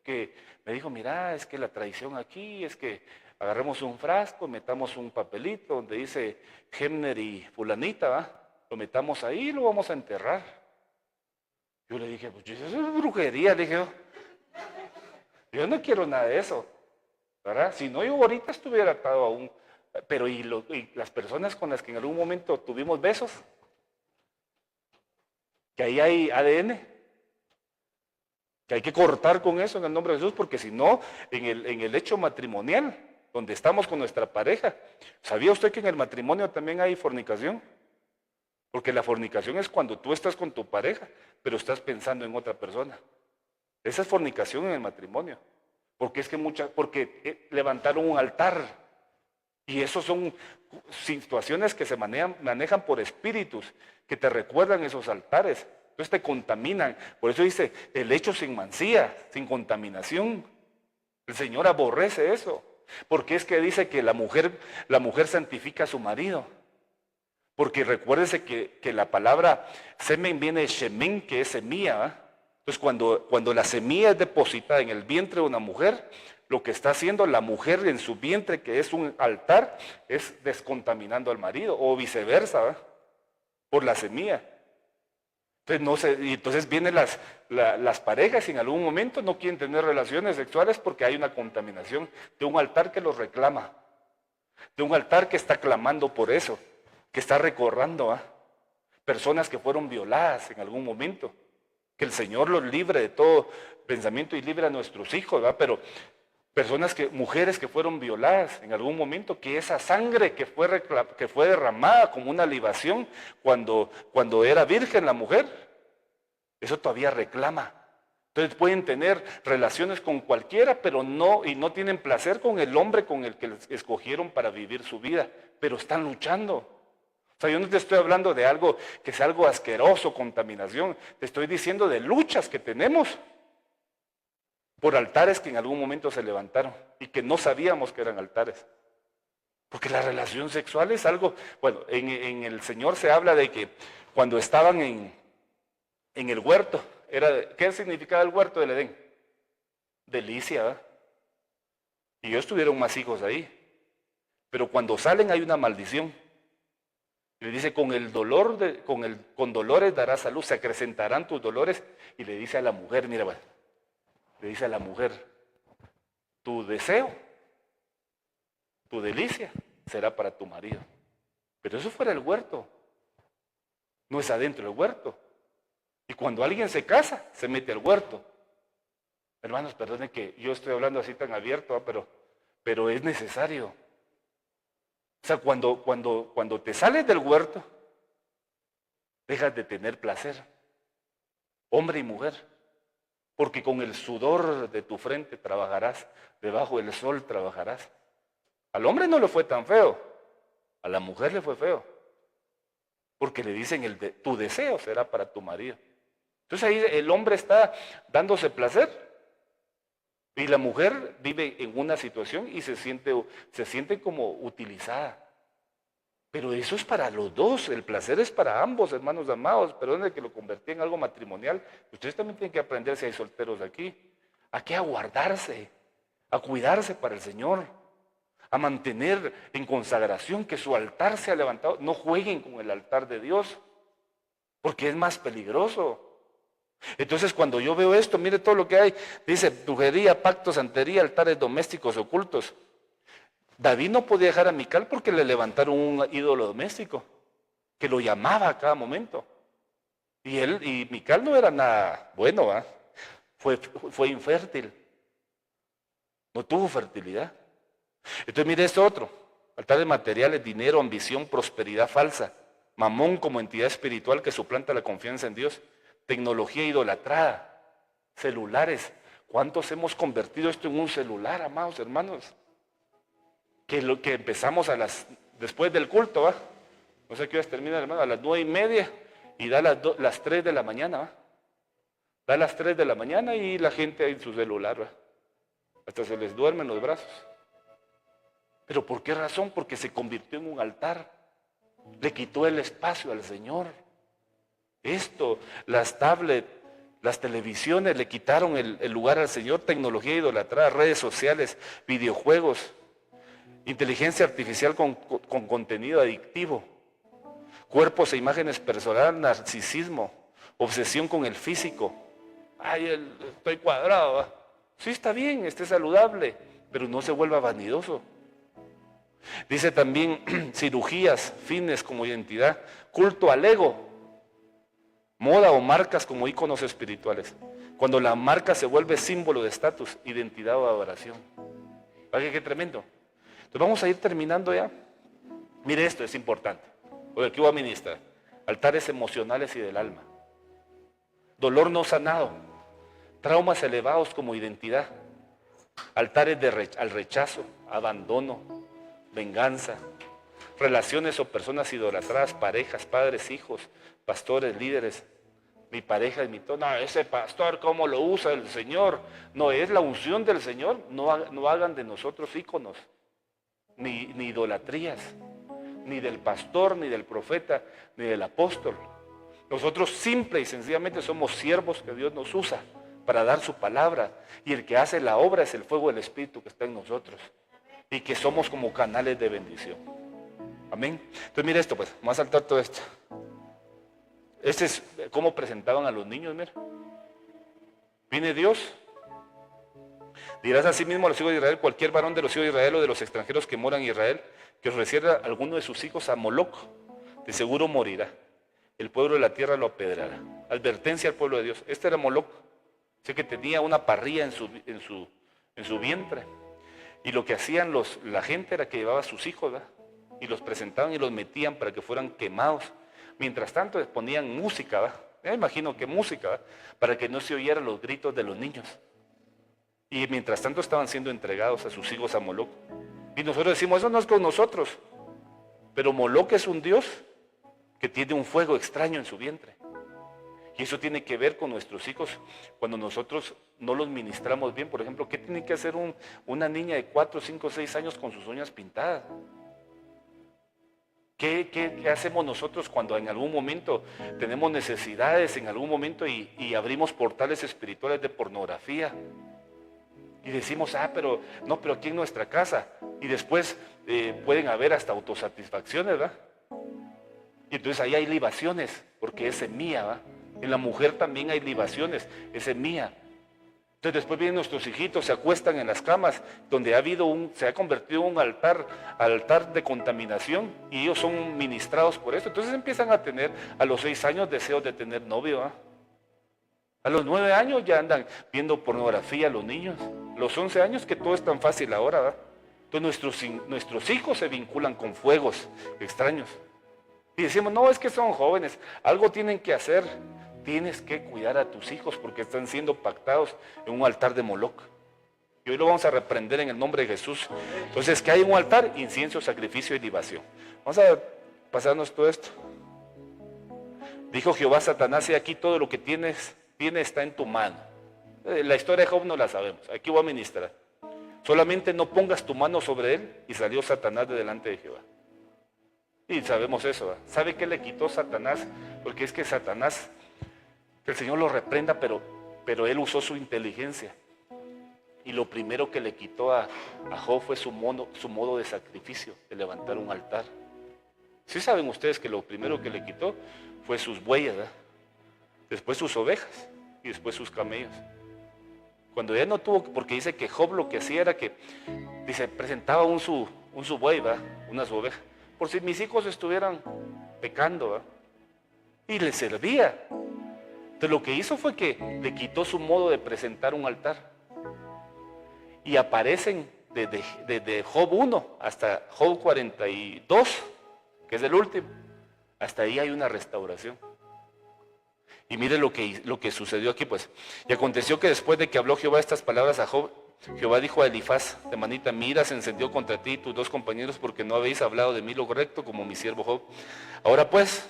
B: que me dijo, mira, es que la tradición aquí es que agarremos un frasco, metamos un papelito donde dice Gemner y fulanita, ¿va? Lo metamos ahí y lo vamos a enterrar. Yo le dije, pues eso es brujería, le dije yo no quiero nada de eso, ¿verdad? Si no, yo ahorita estuviera atado a un... Pero y las personas con las que en algún momento tuvimos besos, que ahí hay ADN, que hay que cortar con eso en el nombre de Jesús, porque si no, en el hecho matrimonial, donde estamos con nuestra pareja, ¿sabía usted que en el matrimonio también hay fornicación? Porque la fornicación es cuando tú estás con tu pareja, pero estás pensando en otra persona. Esa es fornicación en el matrimonio. Porque es que porque levantaron un altar. Y eso son situaciones que se manejan por espíritus, que te recuerdan esos altares. Entonces te contaminan. Por eso dice, el hecho sin mancía, sin contaminación. El Señor aborrece eso. Porque es que dice que la mujer santifica a su marido. Porque recuérdese que la palabra semen viene de shemen, que es semilla, ¿verdad? Entonces cuando la semilla es depositada en el vientre de una mujer, lo que está haciendo la mujer en su vientre, que es un altar, es descontaminando al marido, o viceversa, ¿verdad? Por la semilla. Entonces vienen las parejas y en algún momento no quieren tener relaciones sexuales porque hay una contaminación de un altar que los reclama, de un altar que está clamando por eso, que está recordando a personas que fueron violadas en algún momento. Que el Señor los libre de todo pensamiento y libre a nuestros hijos, ¿verdad? Pero mujeres que fueron violadas en algún momento, que esa sangre que fue derramada como una libación cuando era virgen la mujer, eso todavía reclama. Entonces pueden tener relaciones con cualquiera, pero no tienen placer con el hombre con el que les escogieron para vivir su vida, pero están luchando. O sea, yo no te estoy hablando de algo que sea algo asqueroso, contaminación. Te estoy diciendo de luchas que tenemos por altares que en algún momento se levantaron y que no sabíamos que eran altares. Porque la relación sexual es algo, bueno, en el Señor se habla de que cuando estaban en el huerto, ¿qué significaba el huerto del Edén? Delicia, ¿verdad? Y ellos tuvieron más hijos ahí. Pero cuando salen hay una maldición. Le dice, con dolores darás salud, se acrecentarán tus dolores. Y le dice a la mujer, mira, le dice a la mujer, tu deseo, tu delicia será para tu marido. Pero eso fuera el huerto, no es adentro del huerto. Y cuando alguien se casa, se mete al huerto. Hermanos, perdonen que yo estoy hablando así tan abierto, pero es necesario. O sea, cuando te sales del huerto, dejas de tener placer, hombre y mujer, porque con el sudor de tu frente trabajarás, debajo del sol trabajarás. Al hombre no le fue tan feo, a la mujer le fue feo, porque le dicen tu deseo será para tu marido. Entonces ahí el hombre está dándose placer y la mujer vive en una situación y se siente como utilizada. Pero eso es para los dos, el placer es para ambos, hermanos amados. Perdón que lo convertí en algo matrimonial. Ustedes también tienen que aprender, si hay solteros aquí, a qué aguardarse, a cuidarse para el Señor, a mantener en consagración que su altar sea levantado. No jueguen con el altar de Dios, porque es más peligroso. Entonces cuando yo veo esto, mire todo lo que hay, dice brujería, pacto, santería, altares domésticos ocultos. David no podía dejar a Mical porque le levantaron un ídolo doméstico que lo llamaba a cada momento. Y Mical no era nada bueno, ¿eh? Fue infértil, no tuvo fertilidad. Entonces mire esto otro, altares materiales, dinero, ambición, prosperidad falsa, mamón como entidad espiritual que suplanta la confianza en Dios. Tecnología idolatrada, celulares. ¿Cuántos hemos convertido esto en un celular, amados hermanos? Que empezamos después del culto, ¿va? No sé qué horas termina, hermano, a las 9:30 y da las 3 de la mañana, ¿va? Da las 3 de la mañana y la gente en su celular, ¿va? Hasta se les duermen los brazos. ¿Pero por qué razón? Porque se convirtió en un altar. Le quitó el espacio al Señor. Las tablets, las televisiones le quitaron el lugar al Señor. Tecnología idolatrada, redes sociales, videojuegos, inteligencia artificial con contenido adictivo, cuerpos e imágenes personales, narcisismo, obsesión con el físico. Ay, estoy cuadrado, ¿va? Sí, está bien, esté saludable, pero no se vuelva vanidoso. Dice también cirugías, fines como identidad, culto al ego, moda o marcas como íconos espirituales. Cuando la marca se vuelve símbolo de estatus, identidad o adoración. ¿Vale? Qué tremendo. Entonces vamos a ir terminando ya. Mire esto, es importante. Porque aquí voy a ministrar. Altares emocionales y del alma. Dolor no sanado. Traumas elevados como identidad. altares al rechazo, abandono, venganza, relaciones o personas idolatradas, parejas, padres, hijos, pastores, líderes. Mi pareja es no, ese pastor, ¿cómo lo usa el Señor? No, es la unción del Señor. No hagan de nosotros íconos, ni idolatrías, ni del pastor, ni del profeta, ni del apóstol. Nosotros simple y sencillamente somos siervos que Dios nos usa para dar su palabra. Y el que hace la obra es el fuego del Espíritu que está en nosotros. Y que somos como canales de bendición. Amén. Entonces mira esto, pues, vamos a saltar todo esto. Este es cómo presentaban a los niños, mira. Viene Dios. Dirás así mismo a los hijos de Israel, cualquier varón de los hijos de Israel o de los extranjeros que moran en Israel, que ofreciera a alguno de sus hijos a Moloc, de seguro morirá. El pueblo de la tierra lo apedrará. Advertencia al pueblo de Dios. Este era Moloc. Sé que tenía una parrilla en su vientre. Y lo que hacían la gente era que llevaba a sus hijos, ¿verdad? Y los presentaban y los metían para que fueran quemados. Mientras tanto les ponían música, ¿verdad? Me imagino que música, ¿verdad? Para que no se oyeran los gritos de los niños. Y mientras tanto estaban siendo entregados a sus hijos a Moloc. Y nosotros decimos, eso no es con nosotros. Pero Moloc es un dios que tiene un fuego extraño en su vientre. Y eso tiene que ver con nuestros hijos cuando nosotros no los ministramos bien. Por ejemplo, ¿qué tiene que hacer una niña de 4, 5, 6 años con sus uñas pintadas? ¿Qué hacemos nosotros cuando en algún momento tenemos necesidades, en algún momento y abrimos portales espirituales de pornografía? Y decimos, pero aquí en nuestra casa. Y después pueden haber hasta autosatisfacciones, ¿verdad? Y entonces ahí hay libaciones, porque es semilla, ¿verdad? En la mujer también hay libaciones, es semilla. Entonces después vienen nuestros hijitos, se acuestan en las camas, donde se ha convertido en un altar de contaminación, y ellos son ministrados por esto. Entonces empiezan a tener a los 6 años deseos de tener novio, ¿verdad? A los 9 años ya andan viendo pornografía los niños. Los 11 años que todo es tan fácil ahora, ¿verdad? Entonces nuestros hijos se vinculan con fuegos extraños. Y decimos, no, es que son jóvenes, algo tienen que hacer. Tienes que cuidar a tus hijos porque están siendo pactados en un altar de Moloc. Y hoy lo vamos a reprender en el nombre de Jesús. Entonces, que hay un altar, incienso, sacrificio y libación. Vamos a pasarnos todo esto. Dijo Jehová a Satanás, y aquí todo lo que tiene está en tu mano. La historia de Job no la sabemos, aquí voy a ministrar. Solamente no pongas tu mano sobre él. Y salió Satanás de delante de Jehová. Y sabemos eso, ¿verdad? ¿Sabe qué le quitó Satanás? Porque es que Satanás, que el Señor lo reprenda, pero él usó su inteligencia. Y lo primero que le quitó a Job fue su modo de sacrificio, de levantar un altar. Sí saben ustedes que lo primero que le quitó fue sus bueyes, ¿verdad? Después sus ovejas y después sus camellos. Cuando ya no tuvo, porque dice que Job lo que hacía era que, dice, presentaba un su buey, ¿verdad? Una su oveja, por si mis hijos estuvieran pecando, ¿verdad? Y le servía. Entonces lo que hizo fue que le quitó su modo de presentar un altar. Y aparecen desde Job 1 hasta Job 42, que es el último. Hasta ahí hay una restauración. Y mire lo que sucedió aquí, pues. Y aconteció que después de que habló Jehová estas palabras a Job, Jehová dijo a Elifaz de Manita, mi ira se encendió contra ti y tus 2 compañeros porque no habéis hablado de mí lo correcto como mi siervo Job. Ahora pues,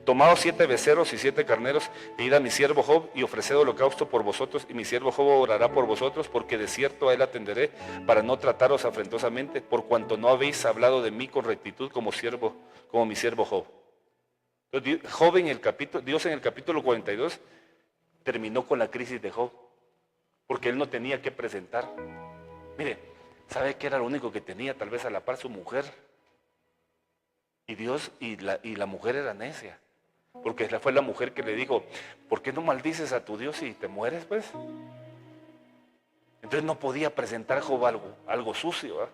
B: tomaos 7 becerros y 7 carneros e id a mi siervo Job y ofreced holocausto por vosotros, y mi siervo Job orará por vosotros, porque de cierto a él atenderé para no trataros afrentosamente, por cuanto no habéis hablado de mí con rectitud como mi siervo Job. Entonces, Dios en el capítulo 42 terminó con la crisis de Job, porque él no tenía que presentar. Mire, ¿sabe qué era lo único que tenía? Tal vez a la par su mujer. Y Dios y la mujer era necia. Porque fue la mujer que le dijo, ¿por qué no maldices a tu Dios y te mueres, pues? Entonces no podía presentar Job algo sucio, ¿verdad?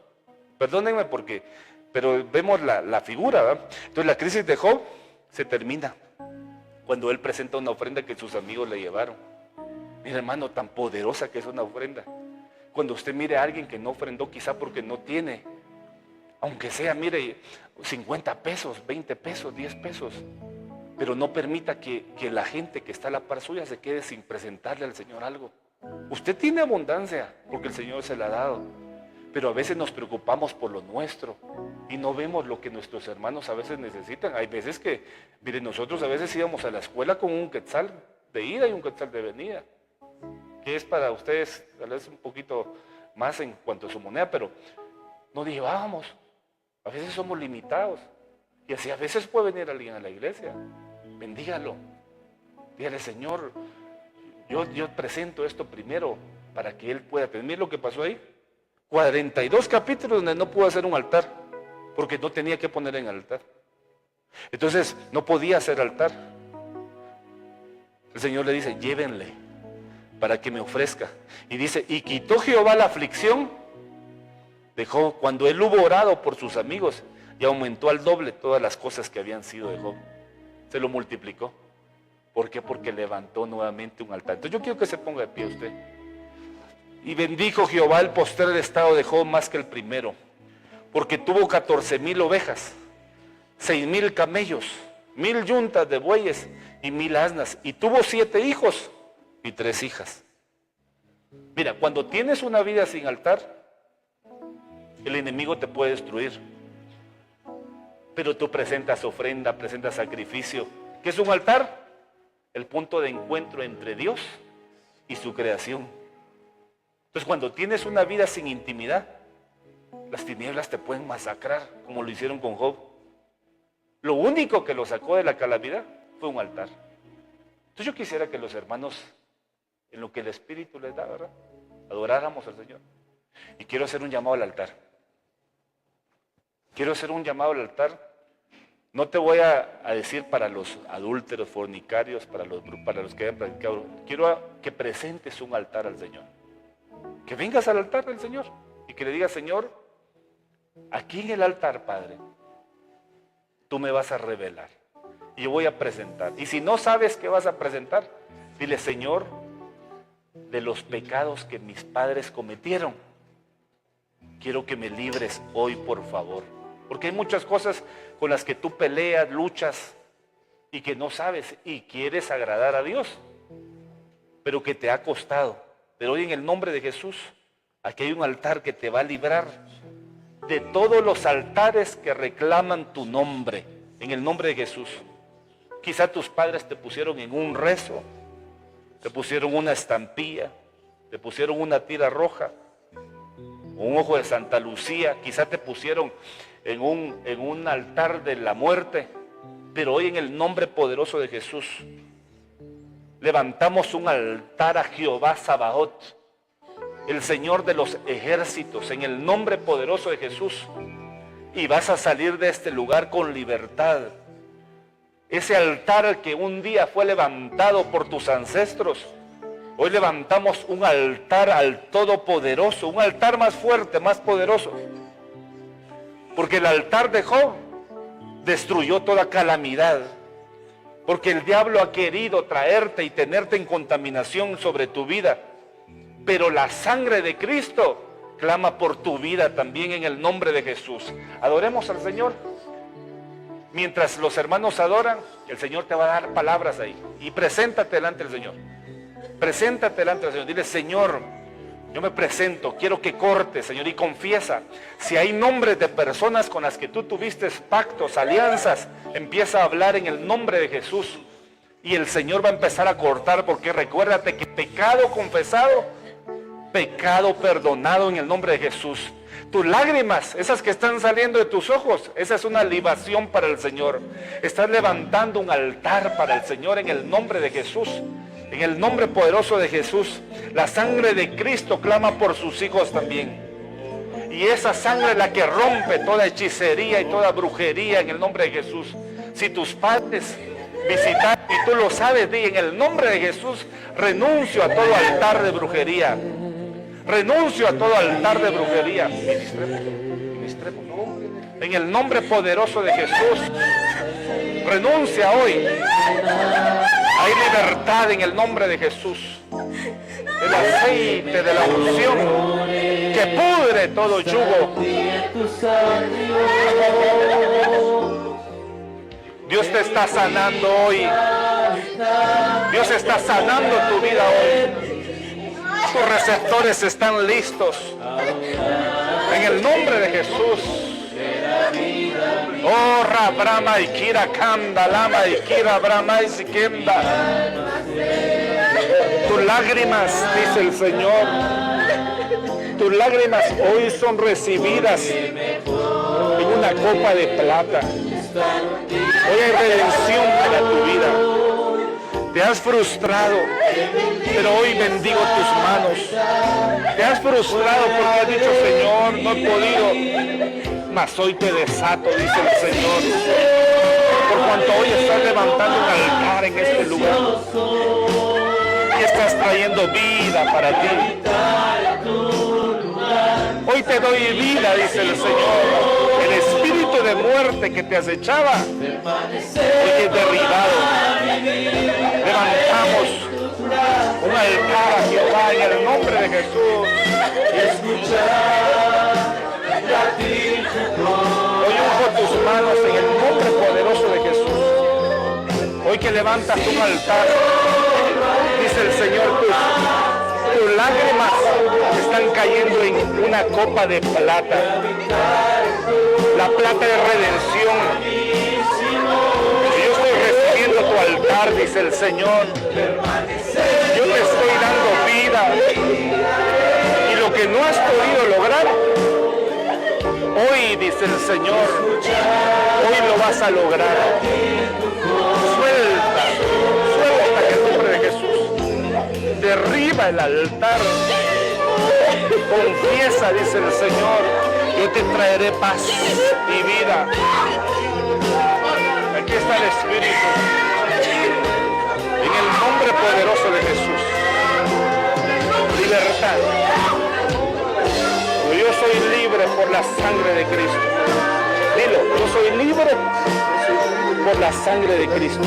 B: Perdónenme pero vemos la figura, ¿verdad? Entonces la crisis de Job se termina cuando él presenta una ofrenda que sus amigos le llevaron. Mira, hermano, tan poderosa que es una ofrenda. Cuando usted mire a alguien que no ofrendó, quizá porque no tiene, aunque sea, mire, 50 pesos, 20 pesos, 10 pesos, pero no permita que la gente que está a la par suya se quede sin presentarle al Señor algo. Usted tiene abundancia porque el Señor se la ha dado, pero a veces nos preocupamos por lo nuestro y no vemos lo que nuestros hermanos a veces necesitan. Hay veces que, miren, nosotros a veces íbamos a la escuela con un quetzal de ida y un quetzal de venida, que es para ustedes tal vez un poquito más en cuanto a su moneda, pero no llevábamos. A veces somos limitados y así a veces puede venir alguien a la iglesia. Bendígalo, dígale: Señor, yo presento esto primero para que Él pueda pedir. Lo que pasó ahí, 42 capítulos donde no pudo hacer un altar, porque no tenía que poner en altar. Entonces no podía hacer altar. El Señor le dice: llévenle para que me ofrezca. Y dice: y quitó Jehová la aflicción de Job cuando él hubo orado por sus amigos, y aumentó al doble todas las cosas que habían sido de Job. Se lo multiplicó. ¿Por qué? Porque levantó nuevamente un altar. Entonces yo quiero que se ponga de pie usted. Y bendijo Jehová el postrer estado de Job más que el primero, porque tuvo 14,000 ovejas, 6,000 camellos, 1,000 yuntas de bueyes y 1,000 asnas, y tuvo 7 hijos y 3 hijas. Mira, cuando tienes una vida sin altar, el enemigo te puede destruir, pero tú presentas ofrenda, presentas sacrificio. ¿Qué es un altar? El punto de encuentro entre Dios y su creación. Entonces, cuando tienes una vida sin intimidad, las tinieblas te pueden masacrar, como lo hicieron con Job. Lo único que lo sacó de la calamidad fue un altar. Entonces yo quisiera que los hermanos, en lo que el Espíritu les da, ¿verdad?, adoráramos al Señor. Y quiero hacer un llamado al altar. Quiero hacer un llamado al altar. No te voy a decir para los adúlteros, fornicarios, para los que hayan practicado. Quiero que presentes un altar al Señor. Que vengas al altar del Señor y que le digas: Señor, aquí en el altar, Padre, tú me vas a revelar y yo voy a presentar. Y si no sabes qué vas a presentar, dile: Señor, de los pecados que mis padres cometieron, quiero que me libres hoy, por favor. Porque hay muchas cosas con las que tú peleas, luchas y que no sabes y quieres agradar a Dios, pero que te ha costado. Pero hoy, en el nombre de Jesús, aquí hay un altar que te va a librar de todos los altares que reclaman tu nombre, en el nombre de Jesús. Quizá tus padres te pusieron en un rezo, te pusieron una estampilla, te pusieron una tira roja, un ojo de Santa Lucía, quizá te pusieron en un altar de la muerte, pero hoy, en el nombre poderoso de Jesús, levantamos un altar a Jehová Sabaoth, el Señor de los ejércitos, en el nombre poderoso de Jesús, y vas a salir de este lugar con libertad. Ese altar que un día fue levantado por tus ancestros, hoy levantamos un altar al Todopoderoso, un altar más fuerte, más poderoso. Porque el altar de Job destruyó toda calamidad. Porque el diablo ha querido traerte y tenerte en contaminación sobre tu vida. Pero la sangre de Cristo clama por tu vida también, en el nombre de Jesús. Adoremos al Señor. Mientras los hermanos adoran, el Señor te va a dar palabras ahí. Y preséntate delante del Señor. Preséntate delante del Señor. Dile: Señor, yo me presento, quiero que cortes, Señor, y confiesa. Si hay nombres de personas con las que tú tuviste pactos, alianzas, empieza a hablar en el nombre de Jesús. Y el Señor va a empezar a cortar, porque recuérdate que pecado confesado, pecado perdonado en el nombre de Jesús. Tus lágrimas, esas que están saliendo de tus ojos, esa es una libación para el Señor. Estás levantando un altar para el Señor en el nombre de Jesús. En el nombre poderoso de Jesús, la sangre de Cristo clama por sus hijos también. Y esa sangre es la que rompe toda hechicería y toda brujería en el nombre de Jesús. Si tus padres visitaron y tú lo sabes, di: en el nombre de Jesús, renuncio a todo altar de brujería. Renuncio a todo altar de brujería. Ministremos. En el nombre poderoso de Jesús, renuncia hoy. Hay libertad en el nombre de Jesús. El aceite de la unción que pudre todo yugo. Dios te está sanando hoy. Dios está sanando tu vida hoy. Tus receptores están listos. En el nombre de Jesús. Oh, Rabrama y Kira Kanda, Lama y Kira Brahma y Sikenda. Tus lágrimas, dice el Señor, tus lágrimas hoy son recibidas en una copa de plata. Hoy hay redención para tu vida. Te has frustrado, pero hoy bendigo tus manos. Te has frustrado porque has dicho, Señor, no he podido, mas hoy te desato, dice el Señor. Por cuanto hoy estás levantando un altar en este lugar y estás trayendo vida para ti. Hoy te doy vida, dice el Señor. El espíritu de muerte que te acechaba hoy es derribado. Levantamos un altar a Jehová en el nombre de Jesús. Hoy unjo tus manos en el nombre poderoso de Jesús. Hoy que levantas un altar, dice el Señor, tus lágrimas están cayendo en una copa de plata. La plata de redención. Yo estoy recibiendo tu altar, dice el Señor. Yo te estoy dando vida. Y lo que no has podido lograr, hoy, dice el Señor, hoy lo vas a lograr. Suelta en el nombre de Jesús. Derriba el altar. Confiesa, dice el Señor, yo te traeré paz y vida. Aquí está el Espíritu. En el nombre poderoso de Jesús. Libertad. Yo soy libre por la sangre de Cristo. Dilo, yo soy libre por la sangre de Cristo.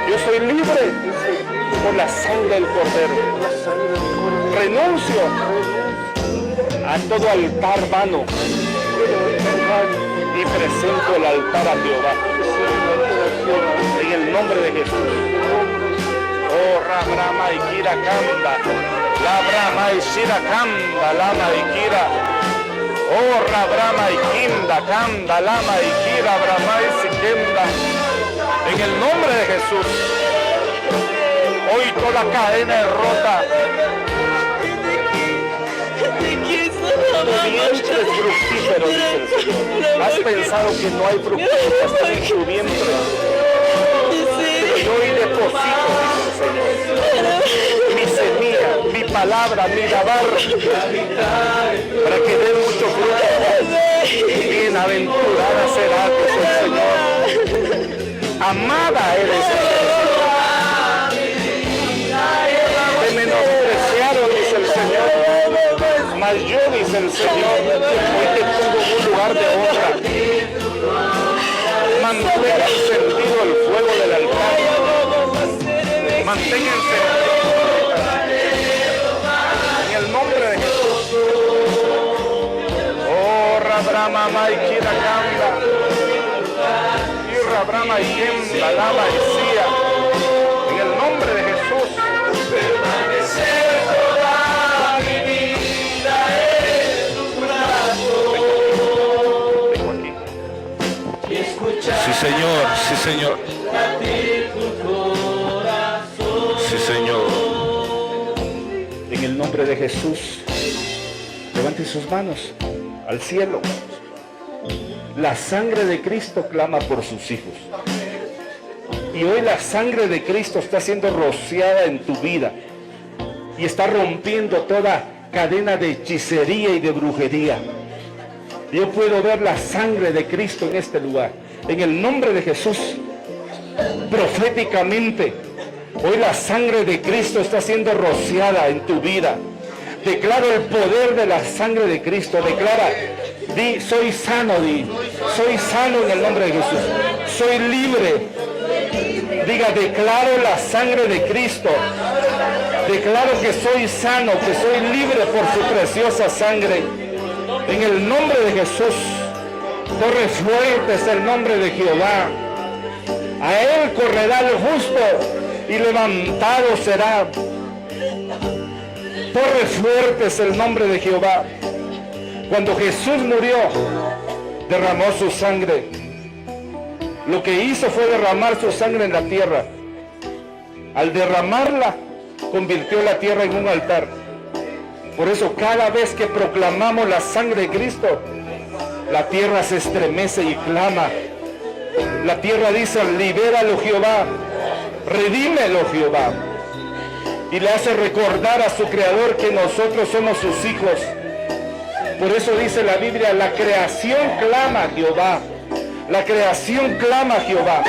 B: Yo soy libre por la sangre del Cordero. Renuncio a todo altar vano y presento el altar a Jehová. En el nombre de Jesús. Oh, Rabrama y Kira Kanda. La Brahma y Shira Kanda, Lama y Kira. Oh, Rabrama y Kinda Kanda, Lama y Kira, Brahma y Sikenda. En el nombre de Jesús. Hoy toda cadena es rota. Tu vientre es fructífero, dice el Señor. Has pensado que no hay fructíferas en tu vientre. Pero yo hoy deposito, dice el Señor, mi semilla, mi palabra, mi lavar, para que dé mucho fruto. Bienaventurada será, dice el Señor. Amada eres. Te menospreciaron, dice el Señor. Mas yo, dice el Señor, hoy te pongo en un lugar de honra. Mantenga encendido el fuego del altar. Mantenga encendido en el nombre de Jesús. Oh, Rabrama Maikira Kanda. Y Rabrama Yenda, Lama y Sia. En el nombre de Jesús. Permanecer toda mi vida en tus brazos. Sí, Señor, sí, Señor. Sí, Señor. En el nombre de Jesús, levante sus manos al cielo. La sangre de Cristo clama por sus hijos. Y hoy la sangre de Cristo está siendo rociada en tu vida. Y está rompiendo toda cadena de hechicería y de brujería. Yo puedo ver la sangre de Cristo en este lugar. En el nombre de Jesús, proféticamente, hoy la sangre de Cristo está siendo rociada en tu vida. Declaro el poder de la sangre de Cristo. Declara, di, soy sano, soy sano en el nombre de Jesús. Soy libre. Diga, declaro la sangre de Cristo. Declaro que soy sano, que soy libre por su preciosa sangre. En el nombre de Jesús. Corre fuerte es el nombre de Jehová. A él correrá el justo y levantado será.
D: Torre fuerte es el nombre de Jehová. Cuando Jesús murió, derramó su sangre. Lo que hizo fue derramar su sangre en la tierra. Al derramarla, convirtió la tierra en un altar. Por eso cada vez que proclamamos la sangre de Cristo, la tierra se estremece y clama. La tierra dice: libéralo Jehová, redímelo Jehová. Y le hace recordar a su Creador que nosotros somos sus hijos. Por eso dice la Biblia: la creación clama a Jehová. La creación clama a Jehová.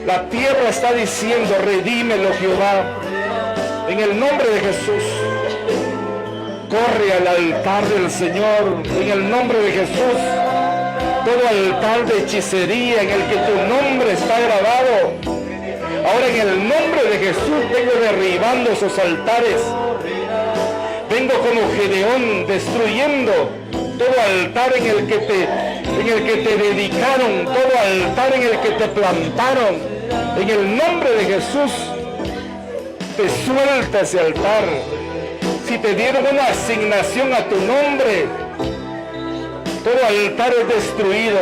D: La tierra está diciendo: redímelo Jehová. En el nombre de Jesús, corre al altar del Señor. En el nombre de Jesús, todo altar de hechicería en el que tu nombre está grabado, ahora en el nombre de Jesús vengo derribando esos altares. Vengo como Gedeón destruyendo todo altar en el que te dedicaron, todo altar en el que te plantaron. En el nombre de Jesús te suelta ese altar. Si te dieron una asignación a tu nombre, todo altar es destruido.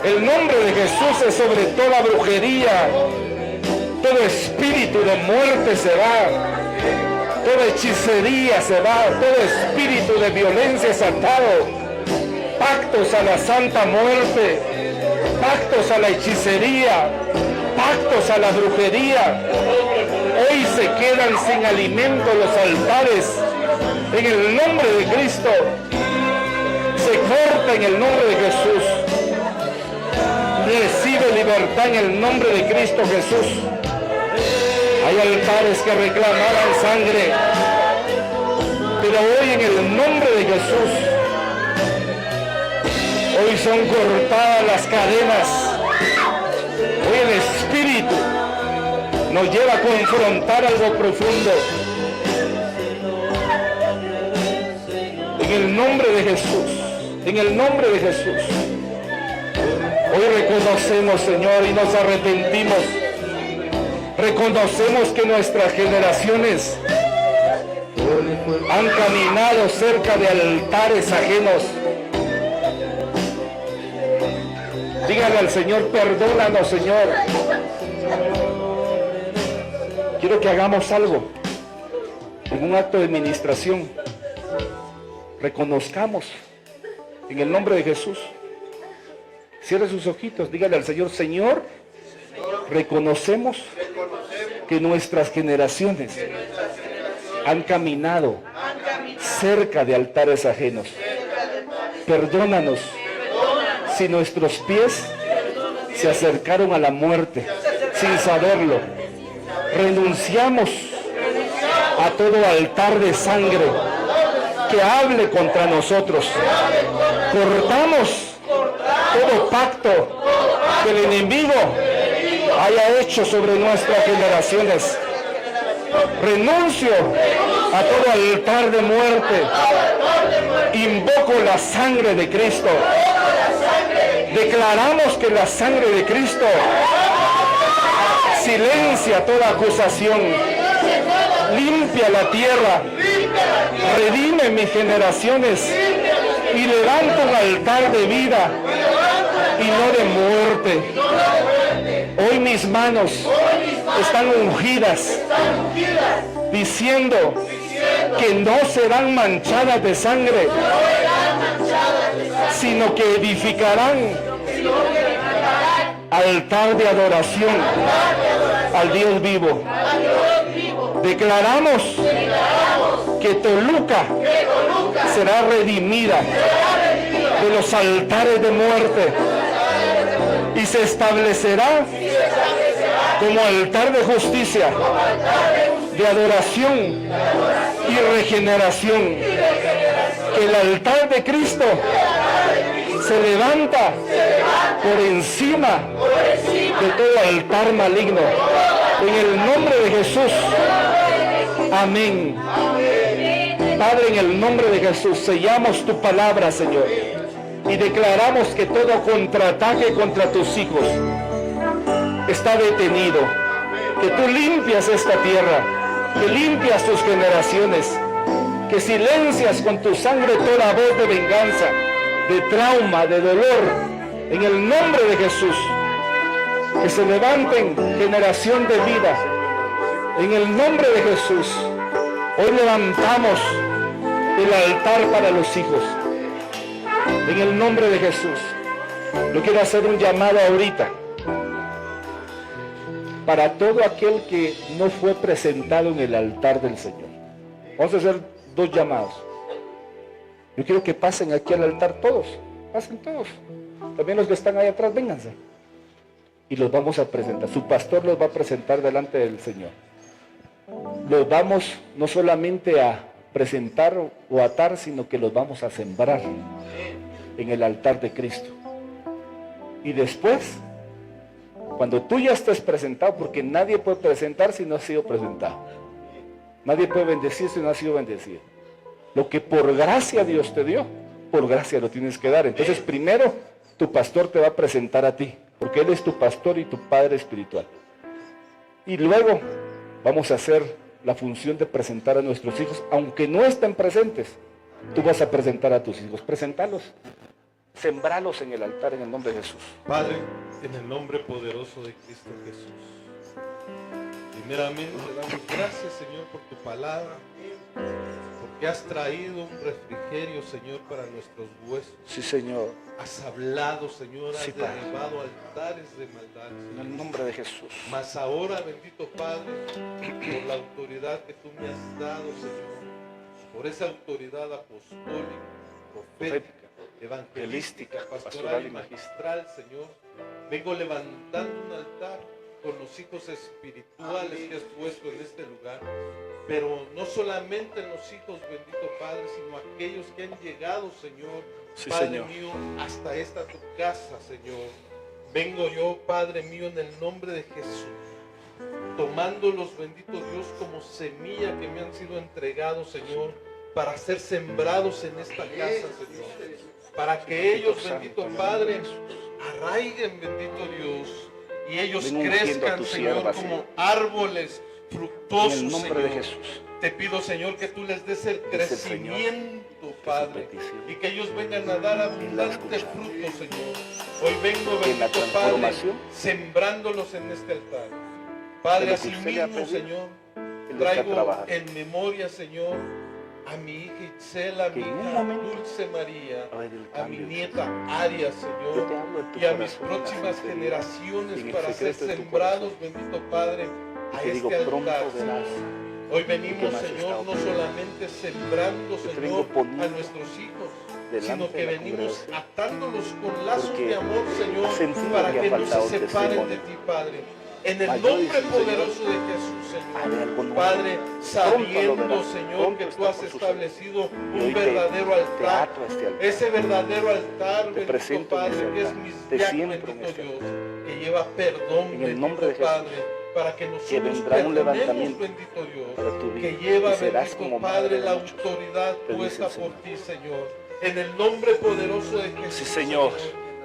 D: El nombre de Jesús es sobre toda brujería. Todo espíritu de muerte se va. Toda hechicería se va. Todo espíritu de violencia es atado. Pactos a la santa muerte. Pactos a la hechicería. Pactos a la brujería. Hoy se quedan sin alimento los altares. En el nombre de Cristo. Se corta en el nombre de Jesús. Recibe libertad en el nombre de Cristo Jesús. Hay altares que reclamaban sangre, pero hoy en el nombre de Jesús, hoy son cortadas las cadenas. Hoy el Espíritu nos lleva a confrontar algo profundo. En el nombre de Jesús, en el nombre de Jesús. Hoy reconocemos, Señor, y nos arrepentimos. Reconocemos que nuestras generaciones han caminado cerca de altares ajenos. Dígale al Señor: perdónanos, Señor. Quiero que hagamos algo en un acto de administración. Reconozcamos en el nombre de Jesús. Cierre sus ojitos, dígale al Señor: Señor, reconocemos que nuestras generaciones han caminado cerca de altares ajenos. Perdónanos si nuestros pies se acercaron a la muerte sin saberlo. Renunciamos a todo altar de sangre que hable contra nosotros. Cortamos todo pacto que el enemigo haya hecho sobre nuestras generaciones. Renuncio a todo altar de muerte. Invoco la sangre de Cristo. Declaramos que la sangre de Cristo silencia toda acusación. Limpia la tierra. Redime mis generaciones. Y levanta un altar de vida y no de muerte. Hoy mis manos están ungidas, diciendo que no serán manchadas de sangre, sino que edificarán altar de adoración al Dios vivo. Declaramos que Toluca será redimida de los altares de muerte y se establecerá como altar de justicia, de adoración y regeneración. Que el altar de Cristo se levanta por encima de todo altar maligno. En el nombre de Jesús. Amén. Padre, en el nombre de Jesús, sellamos tu palabra, Señor, y declaramos que todo contraataque contra tus hijos está detenido. Que tú limpias esta tierra, que limpias tus generaciones, que silencias con tu sangre toda voz de venganza, de trauma, de dolor, en el nombre de Jesús. Que se levanten generación de vida, en el nombre de Jesús. Hoy levantamos el altar para los hijos, en el nombre de Jesús. Yo quiero hacer un llamado ahorita para todo aquel que no fue presentado en el altar del Señor. Vamos a hacer 2 llamados. Yo quiero que pasen aquí al altar todos, pasen todos. También los que están ahí atrás, vénganse. Y los vamos a presentar. Su pastor los va a presentar delante del Señor. Los vamos no solamente a presentar o atar, sino que los vamos a sembrar en el altar de Cristo. Y después, cuando tú ya estés presentado, porque nadie puede presentar si no ha sido presentado. Nadie puede bendecir si no ha sido bendecido. Lo que por gracia Dios te dio, por gracia lo tienes que dar. Entonces primero tu pastor te va a presentar a ti, porque Él es tu pastor y tu padre espiritual. Y luego vamos a hacer la función de presentar a nuestros hijos, aunque no estén presentes. Tú vas a presentar a tus hijos, presentalos, sembralos en el altar en el nombre de Jesús.
A: Padre, en el nombre poderoso de Cristo Jesús, primeramente damos gracias, Señor, por tu palabra, porque has traído un refrigerio, Señor, para nuestros huesos.
D: Sí, Señor.
A: Has hablado, Señor, has
D: Sí, Padre.
A: derribado altares de maldad,
D: En
A: Señor.
D: el nombre de Jesús.
A: Mas ahora, bendito Padre, por la autoridad que tú me has dado, Señor, por esa autoridad apostólica, profética, evangelística, pastoral y magistral, Señor, vengo levantando un altar con los hijos espirituales que has puesto en este lugar, pero no solamente los hijos, bendito Padre, sino aquellos que han llegado, Señor,
D: Sí,
A: Padre
D: Señor.
A: mío, hasta esta tu casa, Señor. Vengo yo, Padre mío, en el nombre de Jesús, tomándolos, bendito Dios, como semilla que me han sido entregados, Señor, para ser sembrados en esta casa, Señor, para que ellos, bendito Padre, arraiguen, bendito Dios, y ellos
D: Ven ungiendo a
A: crezcan,
D: tu
A: Señor,
D: sierva,
A: como
D: Señor.
A: árboles fructosos,
D: En el nombre
A: Señor.
D: de Jesús.
A: Te pido, Señor, que tú les des el
D: Dice el Señor,
A: crecimiento, Padre,
D: petición
A: y que ellos vengan a dar abundante
D: escuchamos.
A: fruto, Señor. Hoy vengo,
D: En la
A: bendito Padre,
D: transformación,
A: sembrándolos en este altar. Padre,
D: de lo que
A: así
D: usted le ha
A: mismo,
D: pedido,
A: Señor,
D: Él está
A: traigo
D: trabajando.
A: en memoria, Señor, a mi hija Itzel, a
D: Que
A: mi
D: en un
A: hija
D: momento
A: Dulce María,
D: va a haber el
A: a mi
D: cambio,
A: nieta Aria,
D: Yo
A: Señor,
D: te hablo de tu
A: y a mis
D: corazón,
A: próximas
D: la sinceridad,
A: generaciones
D: en el
A: para ser
D: secreto de tu
A: sembrados,
D: corazón.
A: bendito Padre,
D: Y
A: a
D: te digo,
A: este
D: pronto
A: altar,
D: verás.
A: Señor. Hoy venimos,
D: más
A: Señor,
D: está
A: no
D: ocurriendo.
A: solamente sembrando,
D: Yo te
A: Señor,
D: vengo poniendo
A: a nuestros hijos,
D: delante
A: sino que
D: de la
A: venimos
D: congregación.
A: atándolos con lazos
D: Porque
A: de amor,
D: has
A: Señor,
D: sentido
A: para
D: que ha
A: que no
D: faltado
A: se
D: un
A: separen de
D: testimonio.
A: ti, Padre. En el
D: Mas yo,
A: nombre
D: dice el
A: poderoso de Jesús, Señor.
D: Haré algo nuevo.
A: Padre,
D: Pronto lo
A: sabiendo,
D: verás.
A: Señor,
D: Pronto
A: que
D: está
A: tú has
D: por suceder.
A: establecido
D: Y
A: un
D: hoy
A: verdadero
D: te
A: altar.
D: ato a este altar.
A: Ese verdadero altar,
D: Te
A: bendito
D: presento en
A: Padre,
D: este
A: que es
D: altar.
A: mi
D: Te
A: ya,
D: siembro en
A: bendito
D: este
A: Dios, que lleva perdón,
D: En el nombre de
A: bendito
D: Jesús.
A: Padre, para que nosotros
D: vendrá un
A: perdonemos,
D: levantamiento
A: bendito Dios,
D: para tu vida.
A: que lleva,
D: Y serás
A: bendito
D: como
A: Padre,
D: madre de
A: la
D: muchos.
A: autoridad
D: Te dice
A: puesta
D: el
A: por
D: Señor.
A: ti, Señor. En el nombre poderoso de Jesús,
D: Sí, Señor.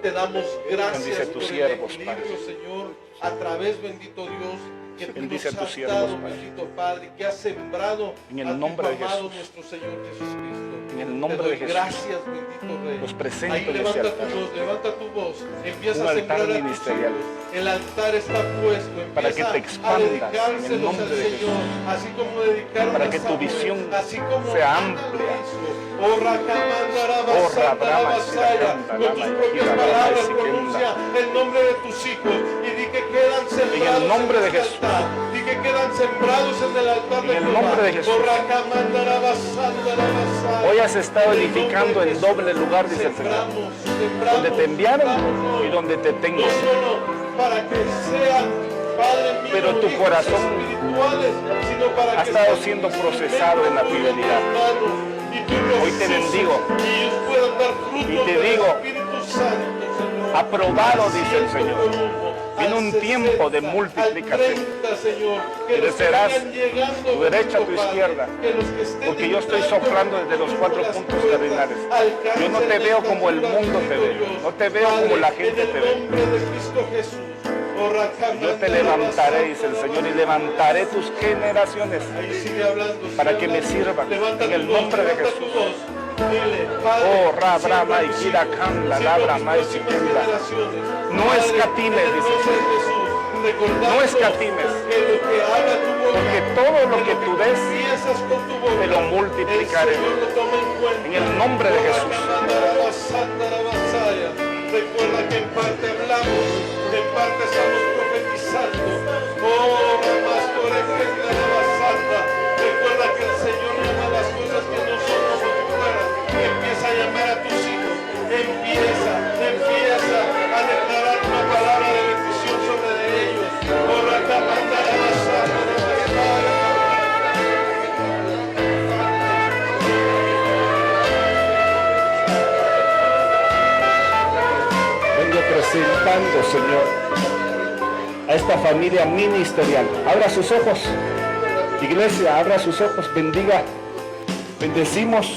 A: te damos gracias
D: Bendice a tus
A: por el
D: siervos,
A: equilibrio,
D: Padre.
A: Señor, a través, bendito Dios, que tú
D: Bendice
A: nos
D: a tus
A: has
D: siervos,
A: dado,
D: Padre.
A: bendito Padre, que has sembrado
D: En el
A: a tu
D: nombre de
A: amado
D: Jesús.
A: nuestro Señor Jesucristo.
D: En el nombre
A: te doy
D: de Jesús.
A: gracias, bendito Rey.
D: Los presento
A: Ahí
D: en este
A: levanta
D: altar.
A: tu voz, levanta tu voz. Empieza
D: Un
A: a
D: altar
A: sembrar a tus
D: ministerial.
A: hijos. El altar está puesto.
D: Para que
A: Empieza
D: te expandas
A: a
D: en el
A: dedicárselos
D: nombre
A: al
D: de
A: Señor, así como dedicaron
D: Para
A: a
D: que tu
A: Samuel,
D: visión
A: así como
D: sea
A: Ana lo
D: amplia.
A: hizo. Oh, Rakamandara
D: Oh,
A: Basandara
D: Rabrama,
A: Basaya.
D: Siracanda,
A: Con tus
D: Lama,
A: propias
D: Ikira,
A: palabras
D: Lama,
A: pronuncia el nombre de tus hijos y di que quedan sembrados
D: nombre de
A: este
D: Jesús.
A: altar. Di que quedan sembrados en el altar de
D: En el
A: Jehová.
D: nombre de Jesús.
A: Oh, Rakamandara Basandara Basaya.
D: Hoy has estado
A: En el
D: edificando
A: nombre de
D: en doble
A: Jesús,
D: lugar, dice el Señor.
A: sembramos,
D: Donde te enviaron
A: sembramos hoy.
D: y donde te tengo.
A: No solo para que sean, Padre mío,
D: Pero tu
A: hijos
D: corazón
A: espirituales, sino para
D: ha
A: que
D: estado
A: sean
D: siendo
A: instrumentos
D: procesado en la
A: tuyos,
D: fidelidad.
A: hermano, y tú los
D: Hoy te
A: uses,
D: bendigo.
A: y ellos puedan dar fruto
D: Y te
A: del
D: digo,
A: Espíritu Santo, Señor.
D: aprobado,
A: Al
D: dice el
A: 100
D: Señor.
A: por uno,
D: Viene
A: al
D: un
A: 60,
D: tiempo de
A: al
D: multiplicación.
A: 30, Señor, que
D: Y
A: los que
D: serás
A: vayan llegando,
D: tu derecha,
A: bendito
D: tu
A: Padre,
D: izquierda.
A: que los que estén
D: Porque yo estoy
A: entrando
D: soplando desde los 4
A: las
D: puntos
A: puertas,
D: cardinales.
A: alcancen
D: Yo no te
A: la
D: veo como el
A: estatura,
D: mundo te
A: bendito
D: ve.
A: Dios.
D: No te veo como la gente
A: en
D: te
A: el
D: ve.
A: nombre de Cristo Jesús.
D: Yo te levantaré, dice el Señor, y levantaré tus generaciones
A: Ahí sigue hablando,
D: para
A: sigue
D: que me
A: hablando.
D: sirvan
A: Levanta
D: en
A: tu
D: el
A: voz,
D: nombre de
A: levanta
D: Jesús.
A: tu voz. Dile, Padre,
D: Oh, Rabrama y
A: siembra
D: Kirakan, la
A: siembra
D: Labrama y
A: tus próximas
D: Sikenda.
A: generaciones.
D: No
A: Padre,
D: escatimes,
A: en el
D: dice el
A: nombre de
D: Señor.
A: Jesús, recordando
D: No escatimes.
A: que lo que habla tu boca,
D: Porque todo lo que tú des,
A: piensas con tu boca,
D: te lo multiplicaré.
A: el Señor lo toma en cuenta.
D: En el nombre de Jesús.
A: Recuerda que en parte hablamos, en parte estamos profetizando. Oh, recuerda que el Señor llama las cosas que no son como si fueran. Empieza a llamar a tus hijos. Empieza a declarar una palabra de bendición sobre ellos. Oh,
D: Vengo presentando, Señor, a esta familia ministerial. Abra sus ojos. Iglesia, abra sus ojos. Bendiga. Bendecimos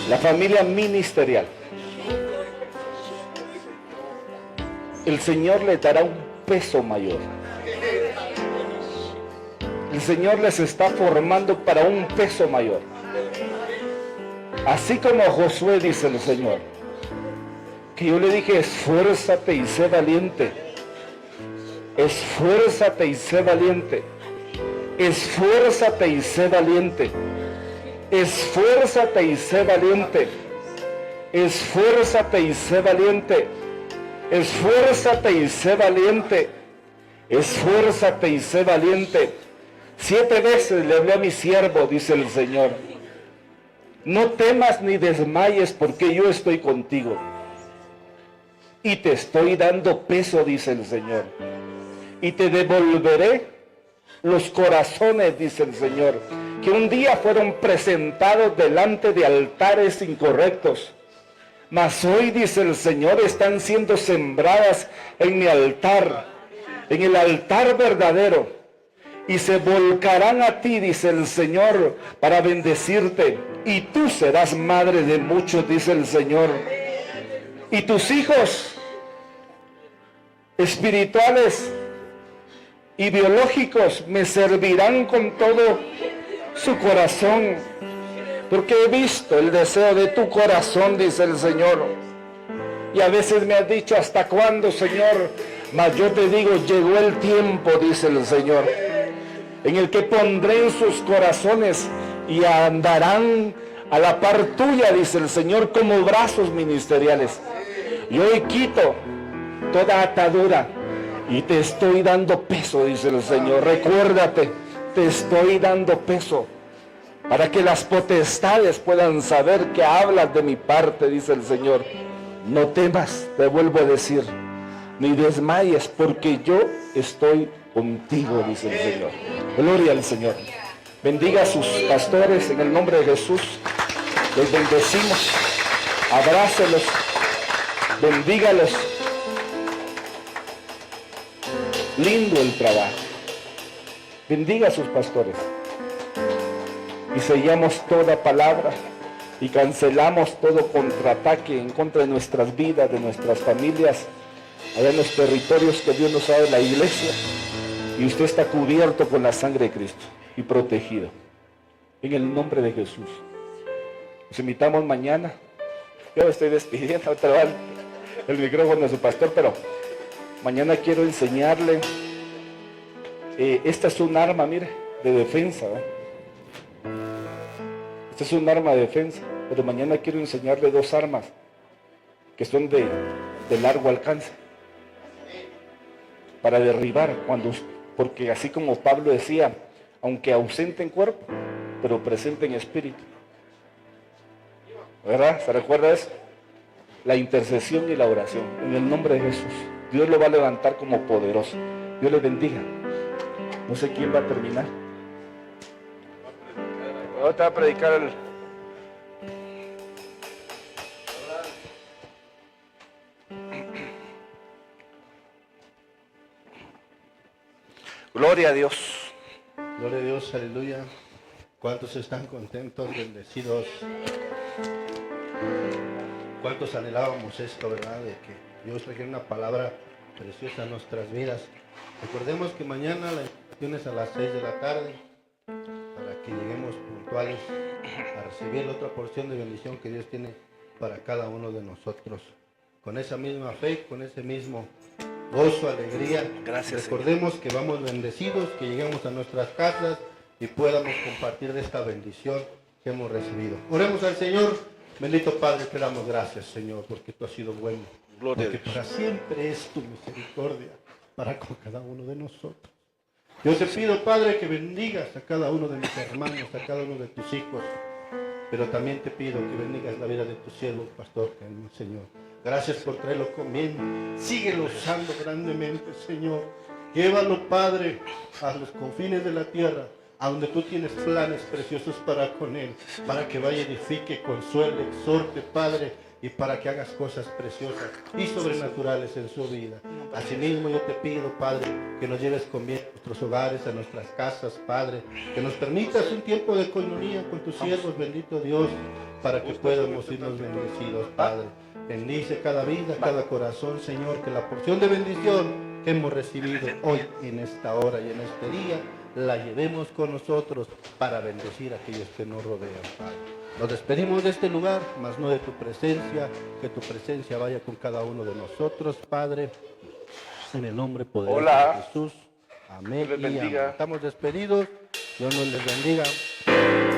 D: la familia ministerial. El Señor les dará un peso mayor. El Señor les está formando para un peso mayor. Así como Josué, dice el Señor, que yo le dije, esfuérzate y sé valiente. Esfuérzate y sé valiente. Esfuérzate y sé valiente. Esfuérzate y sé valiente. Esfuérzate y sé valiente. Esfuérzate y sé valiente. Esfuérzate y sé valiente. 7 veces le hablé a mi siervo, dice el Señor. No temas ni desmayes, porque yo estoy contigo. Y te estoy dando peso, dice el Señor. Y te devolveré los corazones, dice el Señor, que un día fueron presentados delante de altares incorrectos. Mas hoy, dice el Señor, están siendo sembradas en mi altar, en el altar verdadero. Y se volcarán a ti, dice el Señor, para bendecirte. Y tú serás madre de muchos, dice el Señor. Y tus hijos espirituales y biológicos me servirán con todo su corazón, porque he visto el deseo de tu corazón, dice el Señor. Y a veces me has dicho, ¿hasta cuándo, Señor? Mas yo te digo, llegó el tiempo, dice el Señor, en el que pondré en sus corazones y andarán a la par tuya, dice el Señor, como brazos ministeriales. Y hoy quito toda atadura y te estoy dando peso, dice el Señor. Recuérdate, te estoy dando peso para que las potestades puedan saber que hablas de mi parte, dice el Señor. No temas, te vuelvo a decir, ni desmayes, porque yo estoy contigo, dice el Señor. Gloria al Señor. Bendiga a sus pastores en el nombre de Jesús. Les bendecimos. Abrácelos. Bendígalos. Lindo el trabajo. Bendiga a sus pastores. Y sellamos toda palabra y cancelamos todo contraataque en contra de nuestras vidas, de nuestras familias, allá en los territorios que Dios nos ha dado, la iglesia. Y usted está cubierto con la sangre de Cristo y protegido. En el nombre de Jesús. Los invitamos mañana. Yo me estoy despidiendo, otra vez el micrófono a su pastor, pero mañana quiero enseñarle. Esta es un arma, mire, de defensa. Esta es un arma de defensa, pero mañana quiero enseñarle 2 armas que son de largo alcance para derribar, porque así como Pablo decía, aunque ausente en cuerpo, pero presente en espíritu. ¿Verdad? ¿Se recuerda eso? La intercesión y la oración. En el nombre de Jesús. Dios lo va a levantar como poderoso. Dios le bendiga. No sé quién va a terminar. Ahora te va a predicar el... Gloria a Dios.
E: Gloria a Dios, aleluya. ¿Cuántos están contentos, bendecidos? ¿Cuántos anhelábamos esto, verdad? De que Dios trajera una palabra preciosa en nuestras vidas. Recordemos que mañana la invitación es a las 6 de la tarde para que lleguemos puntuales a recibir la otra porción de bendición que Dios tiene para cada uno de nosotros. Con esa misma fe, con ese mismo gozo, alegría.
B: Gracias,
E: Recordemos que vamos bendecidos, que lleguemos a nuestras casas y podamos compartir de esta bendición que hemos recibido. Oremos al Señor. Bendito Padre, te damos gracias, Señor, porque tú has sido bueno.
B: Gloria a
E: Porque
B: Dios.
E: para siempre es tu misericordia para con cada uno de nosotros. Yo te pido, Padre, que bendigas a cada uno de mis hermanos, a cada uno de tus hijos, pero también te pido que bendigas la vida de tu siervo, pastor, Señor. Gracias por traerlo comiendo. Síguelo usando grandemente, Señor. Llévalo, Padre, a los confines de la tierra, a donde tú tienes planes preciosos para con él, para que vaya, edifique, consuele, exhorte, Padre, y para que hagas cosas preciosas y sobrenaturales en su vida. Asimismo, yo te pido, Padre, que nos lleves con bien a nuestros hogares, a nuestras casas, Padre, que nos permitas un tiempo de coinonía con tus siervos, bendito Dios, para que podamos irnos bendecidos, Padre. Bendice cada vida, cada corazón, Señor, que la porción de bendición que hemos recibido hoy, en esta hora y en este día, la llevemos con nosotros para bendecir a aquellos que nos rodean, Padre. Nos despedimos de este lugar, mas no de tu presencia, que tu presencia vaya con cada uno de nosotros, Padre, en el nombre poderoso
B: Hola.
E: de Jesús. Amén.
B: Dios les
E: Y amén.
B: bendiga.
E: Estamos despedidos. Dios nos les bendiga.